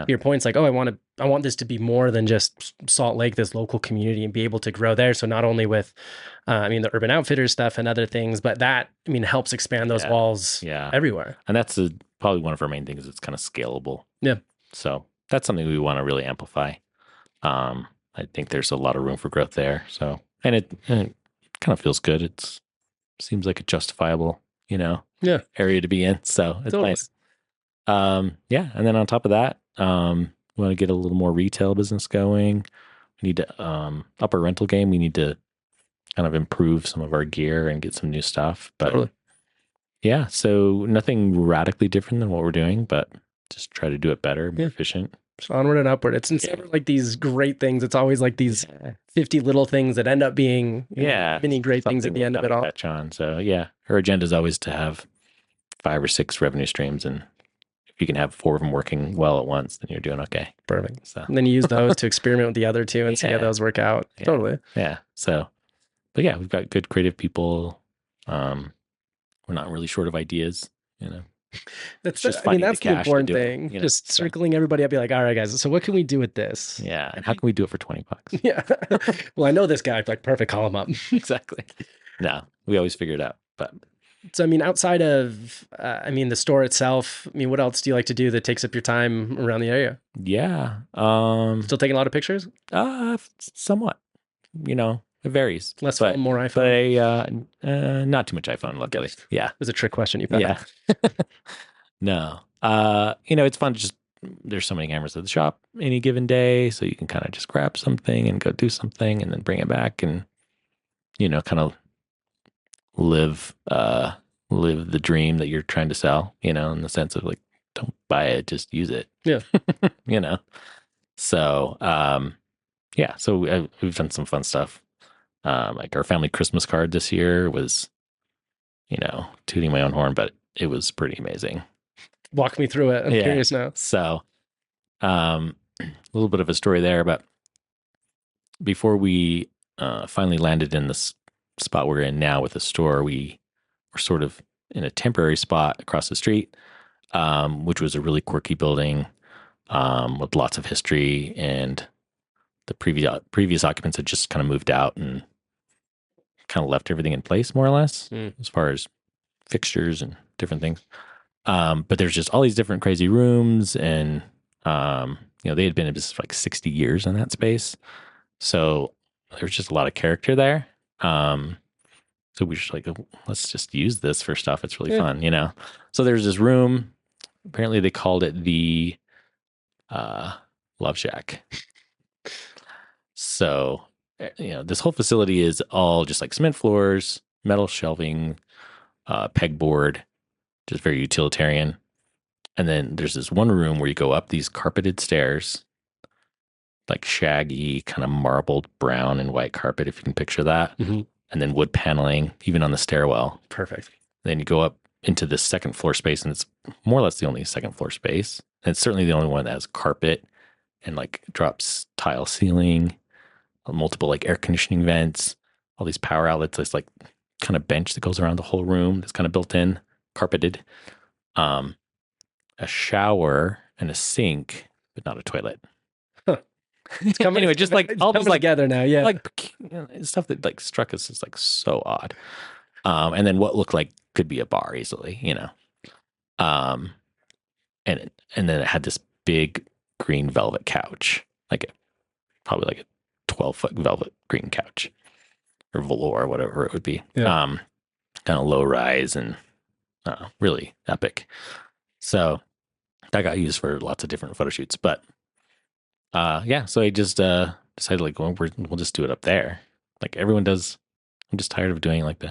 Speaker 2: your point's like, oh, I want this to be more than just Salt Lake, this local community, and be able to grow there. So not only with, the Urban Outfitters stuff and other things, but that, helps expand those walls everywhere.
Speaker 3: And that's probably one of our main things. It's kind of scalable.
Speaker 2: Yeah.
Speaker 3: So that's something we want to really amplify. I think there's a lot of room for growth there. So, and it kind of feels good. It seems like a justifiable, area to be in. So it's nice. And then on top of that, we want to get a little more retail business going. We need to up our rental game. We need to kind of improve some of our gear and get some new stuff. But so nothing radically different than what we're doing, but just try to do it better, more efficient.
Speaker 2: Just onward and upward. It's never like these great things. It's always like these 50 little things that end up being many great things at the end of it all.
Speaker 3: Touch on. So our agenda is always to have 5 or 6 revenue streams, and if you can have 4 of them working well at once, then you're doing okay.
Speaker 2: Perfect. So. And then you use those to experiment with the other 2 and see how those work out. Totally.
Speaker 3: Yeah. So, but we've got good creative people. We're not really short of ideas,
Speaker 2: That's the important thing. Just circling everybody up, be like, all right, guys, so what can we do with this?
Speaker 3: Yeah. And how can we do it for $20?
Speaker 2: Yeah. Well, I know this guy, like, perfect, call him up.
Speaker 3: Exactly. No, we always figure it out. But
Speaker 2: so, outside of, the store itself, what else do you like to do that takes up your time around the area?
Speaker 3: Yeah.
Speaker 2: Still taking a lot of pictures?
Speaker 3: Somewhat, it varies.
Speaker 2: Less phone, more iPhone.
Speaker 3: But not too much iPhone, luckily. Yeah.
Speaker 2: It was a trick question you found.
Speaker 3: Yeah. No. It's fun to just, there's so many cameras at the shop any given day, so you can kind of just grab something and go do something and then bring it back and, kind of live the dream that you're trying to sell, in the sense of like, don't buy it, just use it.
Speaker 2: Yeah.
Speaker 3: So, so we've done some fun stuff. Like our family Christmas card this year was, tooting my own horn, but it was pretty amazing.
Speaker 2: Walk me through it. I'm curious now.
Speaker 3: So, a little bit of a story there, but before we finally landed in this spot we're in now with the store, we were sort of in a temporary spot across the street, which was a really quirky building with lots of history, and the previous occupants had just kind of moved out and kind of left everything in place, more or less, as far as fixtures and different things. But there's just all these different crazy rooms, and they had been in business for like 60 years in that space, so there's just a lot of character there. So we were just like, let's just use this for stuff. It's really fun, So there's this room. Apparently, they called it the Love Shack. So, this whole facility is all just like cement floors, metal shelving, pegboard, just very utilitarian. And then there's this one room where you go up these carpeted stairs, like shaggy, kind of marbled brown and white carpet, if you can picture that.
Speaker 2: Mm-hmm.
Speaker 3: And then wood paneling, even on the stairwell.
Speaker 2: Perfect.
Speaker 3: Then you go up into this second floor space, and it's more or less the only second floor space. And it's certainly the only one that has carpet and like drops tile ceiling, multiple like air conditioning vents, all these power outlets. This like kind of bench that goes around the whole room that's kind of built in, carpeted. A shower and a sink, but not a toilet.
Speaker 2: It's coming
Speaker 3: anyway, just like all this like
Speaker 2: together now, yeah.
Speaker 3: Like stuff that like struck us as like so odd. And then what looked like could be a bar easily, And then it had this big green velvet couch, probably like a 12-foot velvet green couch or velour, whatever it would be.
Speaker 2: Yeah.
Speaker 3: Kind of low rise and really epic. So that got used for lots of different photo shoots, but so I just decided like, well, we'll just do it up there. Like everyone does. I'm just tired of doing like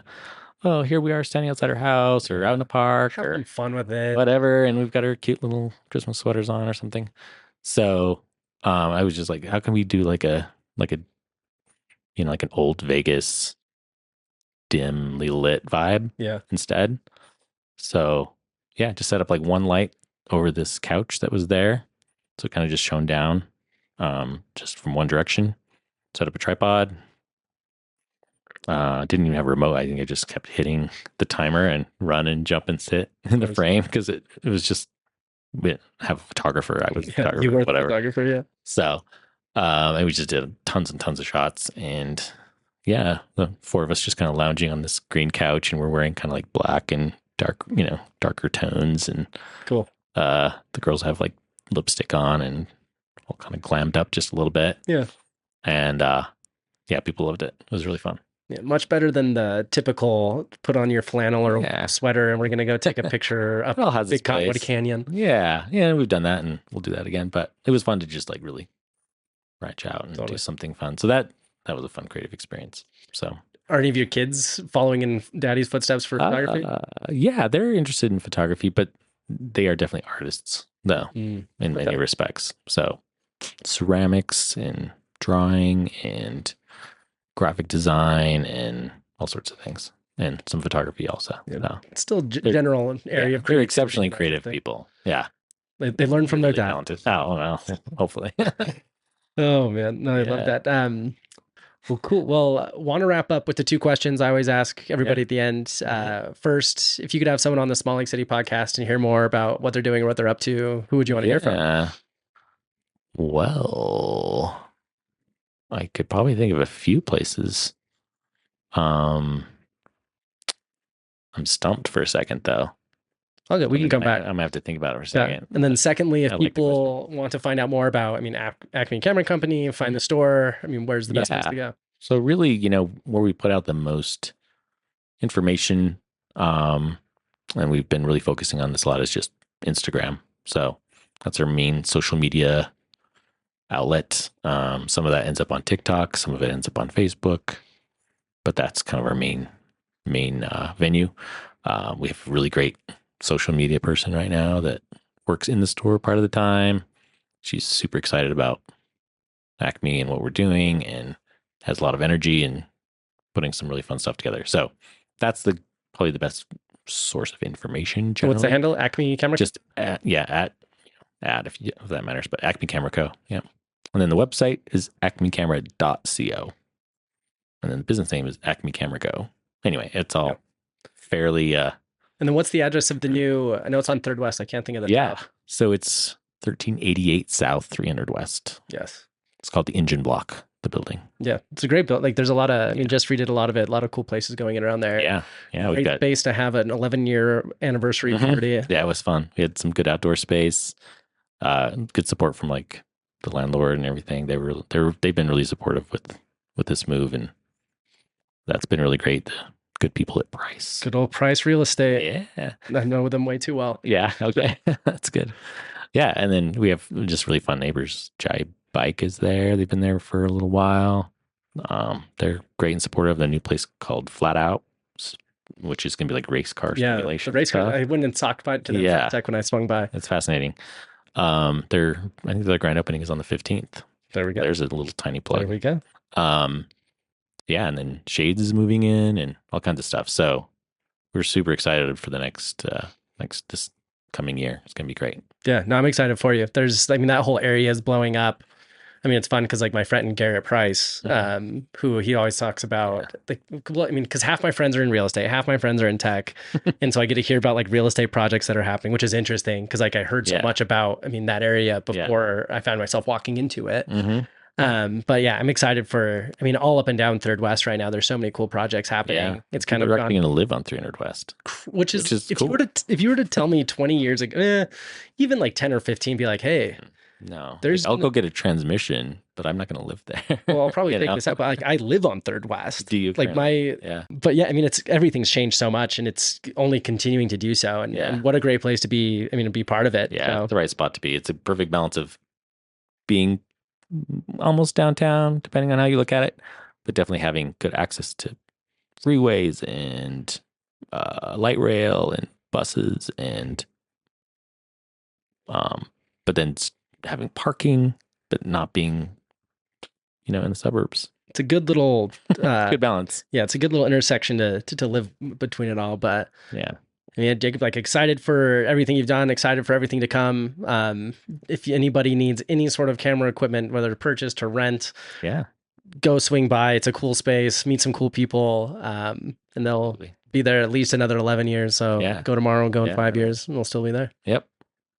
Speaker 3: here we are standing outside our house or out in the park
Speaker 2: having fun with it,
Speaker 3: whatever. And we've got our cute little Christmas sweaters on or something. So I was just like, how can we do like an old Vegas dimly lit vibe instead? So just set up like one light over this couch that was there. So it kind of just shone down just from one direction. Set up a tripod, Didn't even have a remote. I think I just kept hitting the timer and run and jump and sit in the frame because it was just, we didn't have a photographer. I was a photographer,
Speaker 2: you were the
Speaker 3: whatever.
Speaker 2: photographer, yeah.
Speaker 3: So, and we just did tons and tons of shots. And yeah, the four of us just kind of lounging on this green couch, and we're wearing kind of like black and dark, darker tones. And
Speaker 2: Cool.
Speaker 3: the girls have like lipstick on and all kind of glammed up just a little bit.
Speaker 2: Yeah.
Speaker 3: And yeah, people loved it. It was really fun.
Speaker 2: Yeah, much better than the typical put on your flannel or
Speaker 3: Yeah.
Speaker 2: sweater and we're going to go take a picture up
Speaker 3: It all has
Speaker 2: Big
Speaker 3: its place.
Speaker 2: Cottonwood Canyon.
Speaker 3: Yeah, we've done that, and we'll do that again. But it was fun to just like really branch out and
Speaker 2: Totally.
Speaker 3: do something fun. So that was a fun creative experience. So
Speaker 2: Are any of your kids following in daddy's footsteps for photography?
Speaker 3: yeah, they're interested in photography, but they are definitely artists, though, in many respects. So ceramics and drawing and graphic design and all sorts of things, and some photography also.
Speaker 2: Yeah.
Speaker 3: So
Speaker 2: It's still general area of
Speaker 3: they're
Speaker 2: creativity,
Speaker 3: exceptionally
Speaker 2: I
Speaker 3: creative
Speaker 2: think.
Speaker 3: people. Yeah,
Speaker 2: They learn from their
Speaker 3: really
Speaker 2: dad.
Speaker 3: talented. Oh well, hopefully.
Speaker 2: Oh man, no, I love that. Well, cool. Well, want to wrap up with the two questions I always ask everybody at the end. First, if you could have someone on the Small Lake City podcast and hear more about what they're doing or what they're up to, who would you want to hear from?
Speaker 3: Well, I could probably think of a few places. I'm stumped for a second, though.
Speaker 2: Okay, we can come back.
Speaker 3: I'm gonna have to think about it for a second.
Speaker 2: And then secondly, if
Speaker 3: I like the
Speaker 2: people want to find out more about, Acme Camera Company, find the store, where's the best place to go?
Speaker 3: So really, where we put out the most information, and we've been really focusing on this a lot, is just Instagram. So that's our main social media outlet. Some of that ends up on TikTok, some of it ends up on Facebook, but that's kind of our main venue. We have a really great social media person right now that works in the store part of the time. She's super excited about Acme and what we're doing, and has a lot of energy and putting some really fun stuff together. So that's probably the best source of information. Generally.
Speaker 2: What's the handle? Acme Camera?
Speaker 3: Just at if that matters, but Acme Camera Co. Yeah. And then the website is acmecamera.co. And then the business name is Acme Camera Co. Anyway, it's all fairly
Speaker 2: and then what's the address of the new, I know it's on 3rd West, I can't think of the
Speaker 3: Yeah. So it's 1388 South, 300 West.
Speaker 2: Yes.
Speaker 3: It's called the Engine Block, the building.
Speaker 2: Yeah. It's a great build. Like there's a lot of, just redid a lot of it, a lot of cool places going in around there.
Speaker 3: Yeah. Yeah.
Speaker 2: Great space to have an 11-year anniversary party.
Speaker 3: Yeah, it was fun. We had some good outdoor space, good support from like the landlord and everything. They've been really supportive with this move, and that's been really great. Good people at Price.
Speaker 2: Good old Price Real Estate.
Speaker 3: Yeah.
Speaker 2: I know them way too well.
Speaker 3: Yeah. Okay. That's good. Yeah. And then we have just really fun neighbors. Jai Bike is there. They've been there for a little while. They're great and supportive of the new place called Flat Out, which is going to be like race car simulation.
Speaker 2: The race car. I went and talked by to the tech when I swung by.
Speaker 3: It's fascinating. I think their grand opening is on the 15th.
Speaker 2: There we go.
Speaker 3: There's a little tiny plug.
Speaker 2: There we go.
Speaker 3: Yeah, and then Shades is moving in and all kinds of stuff. So we're super excited for the next this coming year. It's gonna be great.
Speaker 2: Yeah, no, I'm excited for you. That whole area is blowing up. It's fun because like my friend Garrett Price, who he always talks about, because half my friends are in real estate, half my friends are in tech, and so I get to hear about like real estate projects that are happening, which is interesting because like I heard so much about that area before I found myself walking into it. But yeah, I'm excited for, all up and down 3rd West right now. There's so many cool projects happening.
Speaker 3: Yeah.
Speaker 2: It's kind of
Speaker 3: actually going to live on 300 West,
Speaker 2: which is if
Speaker 3: cool.
Speaker 2: you were to tell me 20 years ago, even like 10 or 15, be like, hey,
Speaker 3: no, I'll go get a transmission, but I'm not going to live there.
Speaker 2: Well, I'll probably take this out, but like I live on 3rd West.
Speaker 3: Do you?
Speaker 2: Like but yeah, it's everything's changed so much, and it's only continuing to do so. And what a great place to be. To be part of it.
Speaker 3: Yeah, it's the right spot to be. It's a perfect balance of being almost downtown, depending on how you look at it, but definitely having good access to freeways and light rail and buses, and but then having parking, but not being, in the suburbs.
Speaker 2: It's a good little
Speaker 3: good balance.
Speaker 2: Yeah, it's a good little intersection to live between it all. But
Speaker 3: yeah,
Speaker 2: Jacob, like excited for everything you've done, excited for everything to come. If anybody needs any sort of camera equipment, whether to purchase, to rent, go swing by. It's a cool space, meet some cool people, and they'll be there at least another 11 years. So go tomorrow, go in 5 years, and we'll still be there.
Speaker 3: Yep.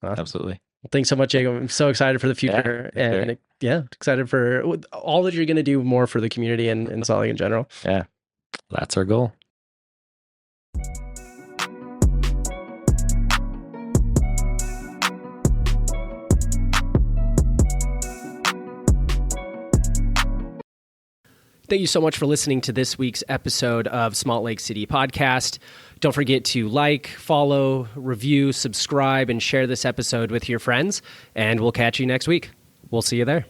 Speaker 2: Awesome.
Speaker 3: Absolutely.
Speaker 2: Well, thanks so much, Jacob. I'm so excited for the future and excited for all that you're going to do more for the community and Salt Lake in general.
Speaker 3: Yeah. That's our goal.
Speaker 2: Thank you so much for listening to this week's episode of Salt Lake City Podcast. Don't forget to like, follow, review, subscribe, and share this episode with your friends. And we'll catch you next week. We'll see you there.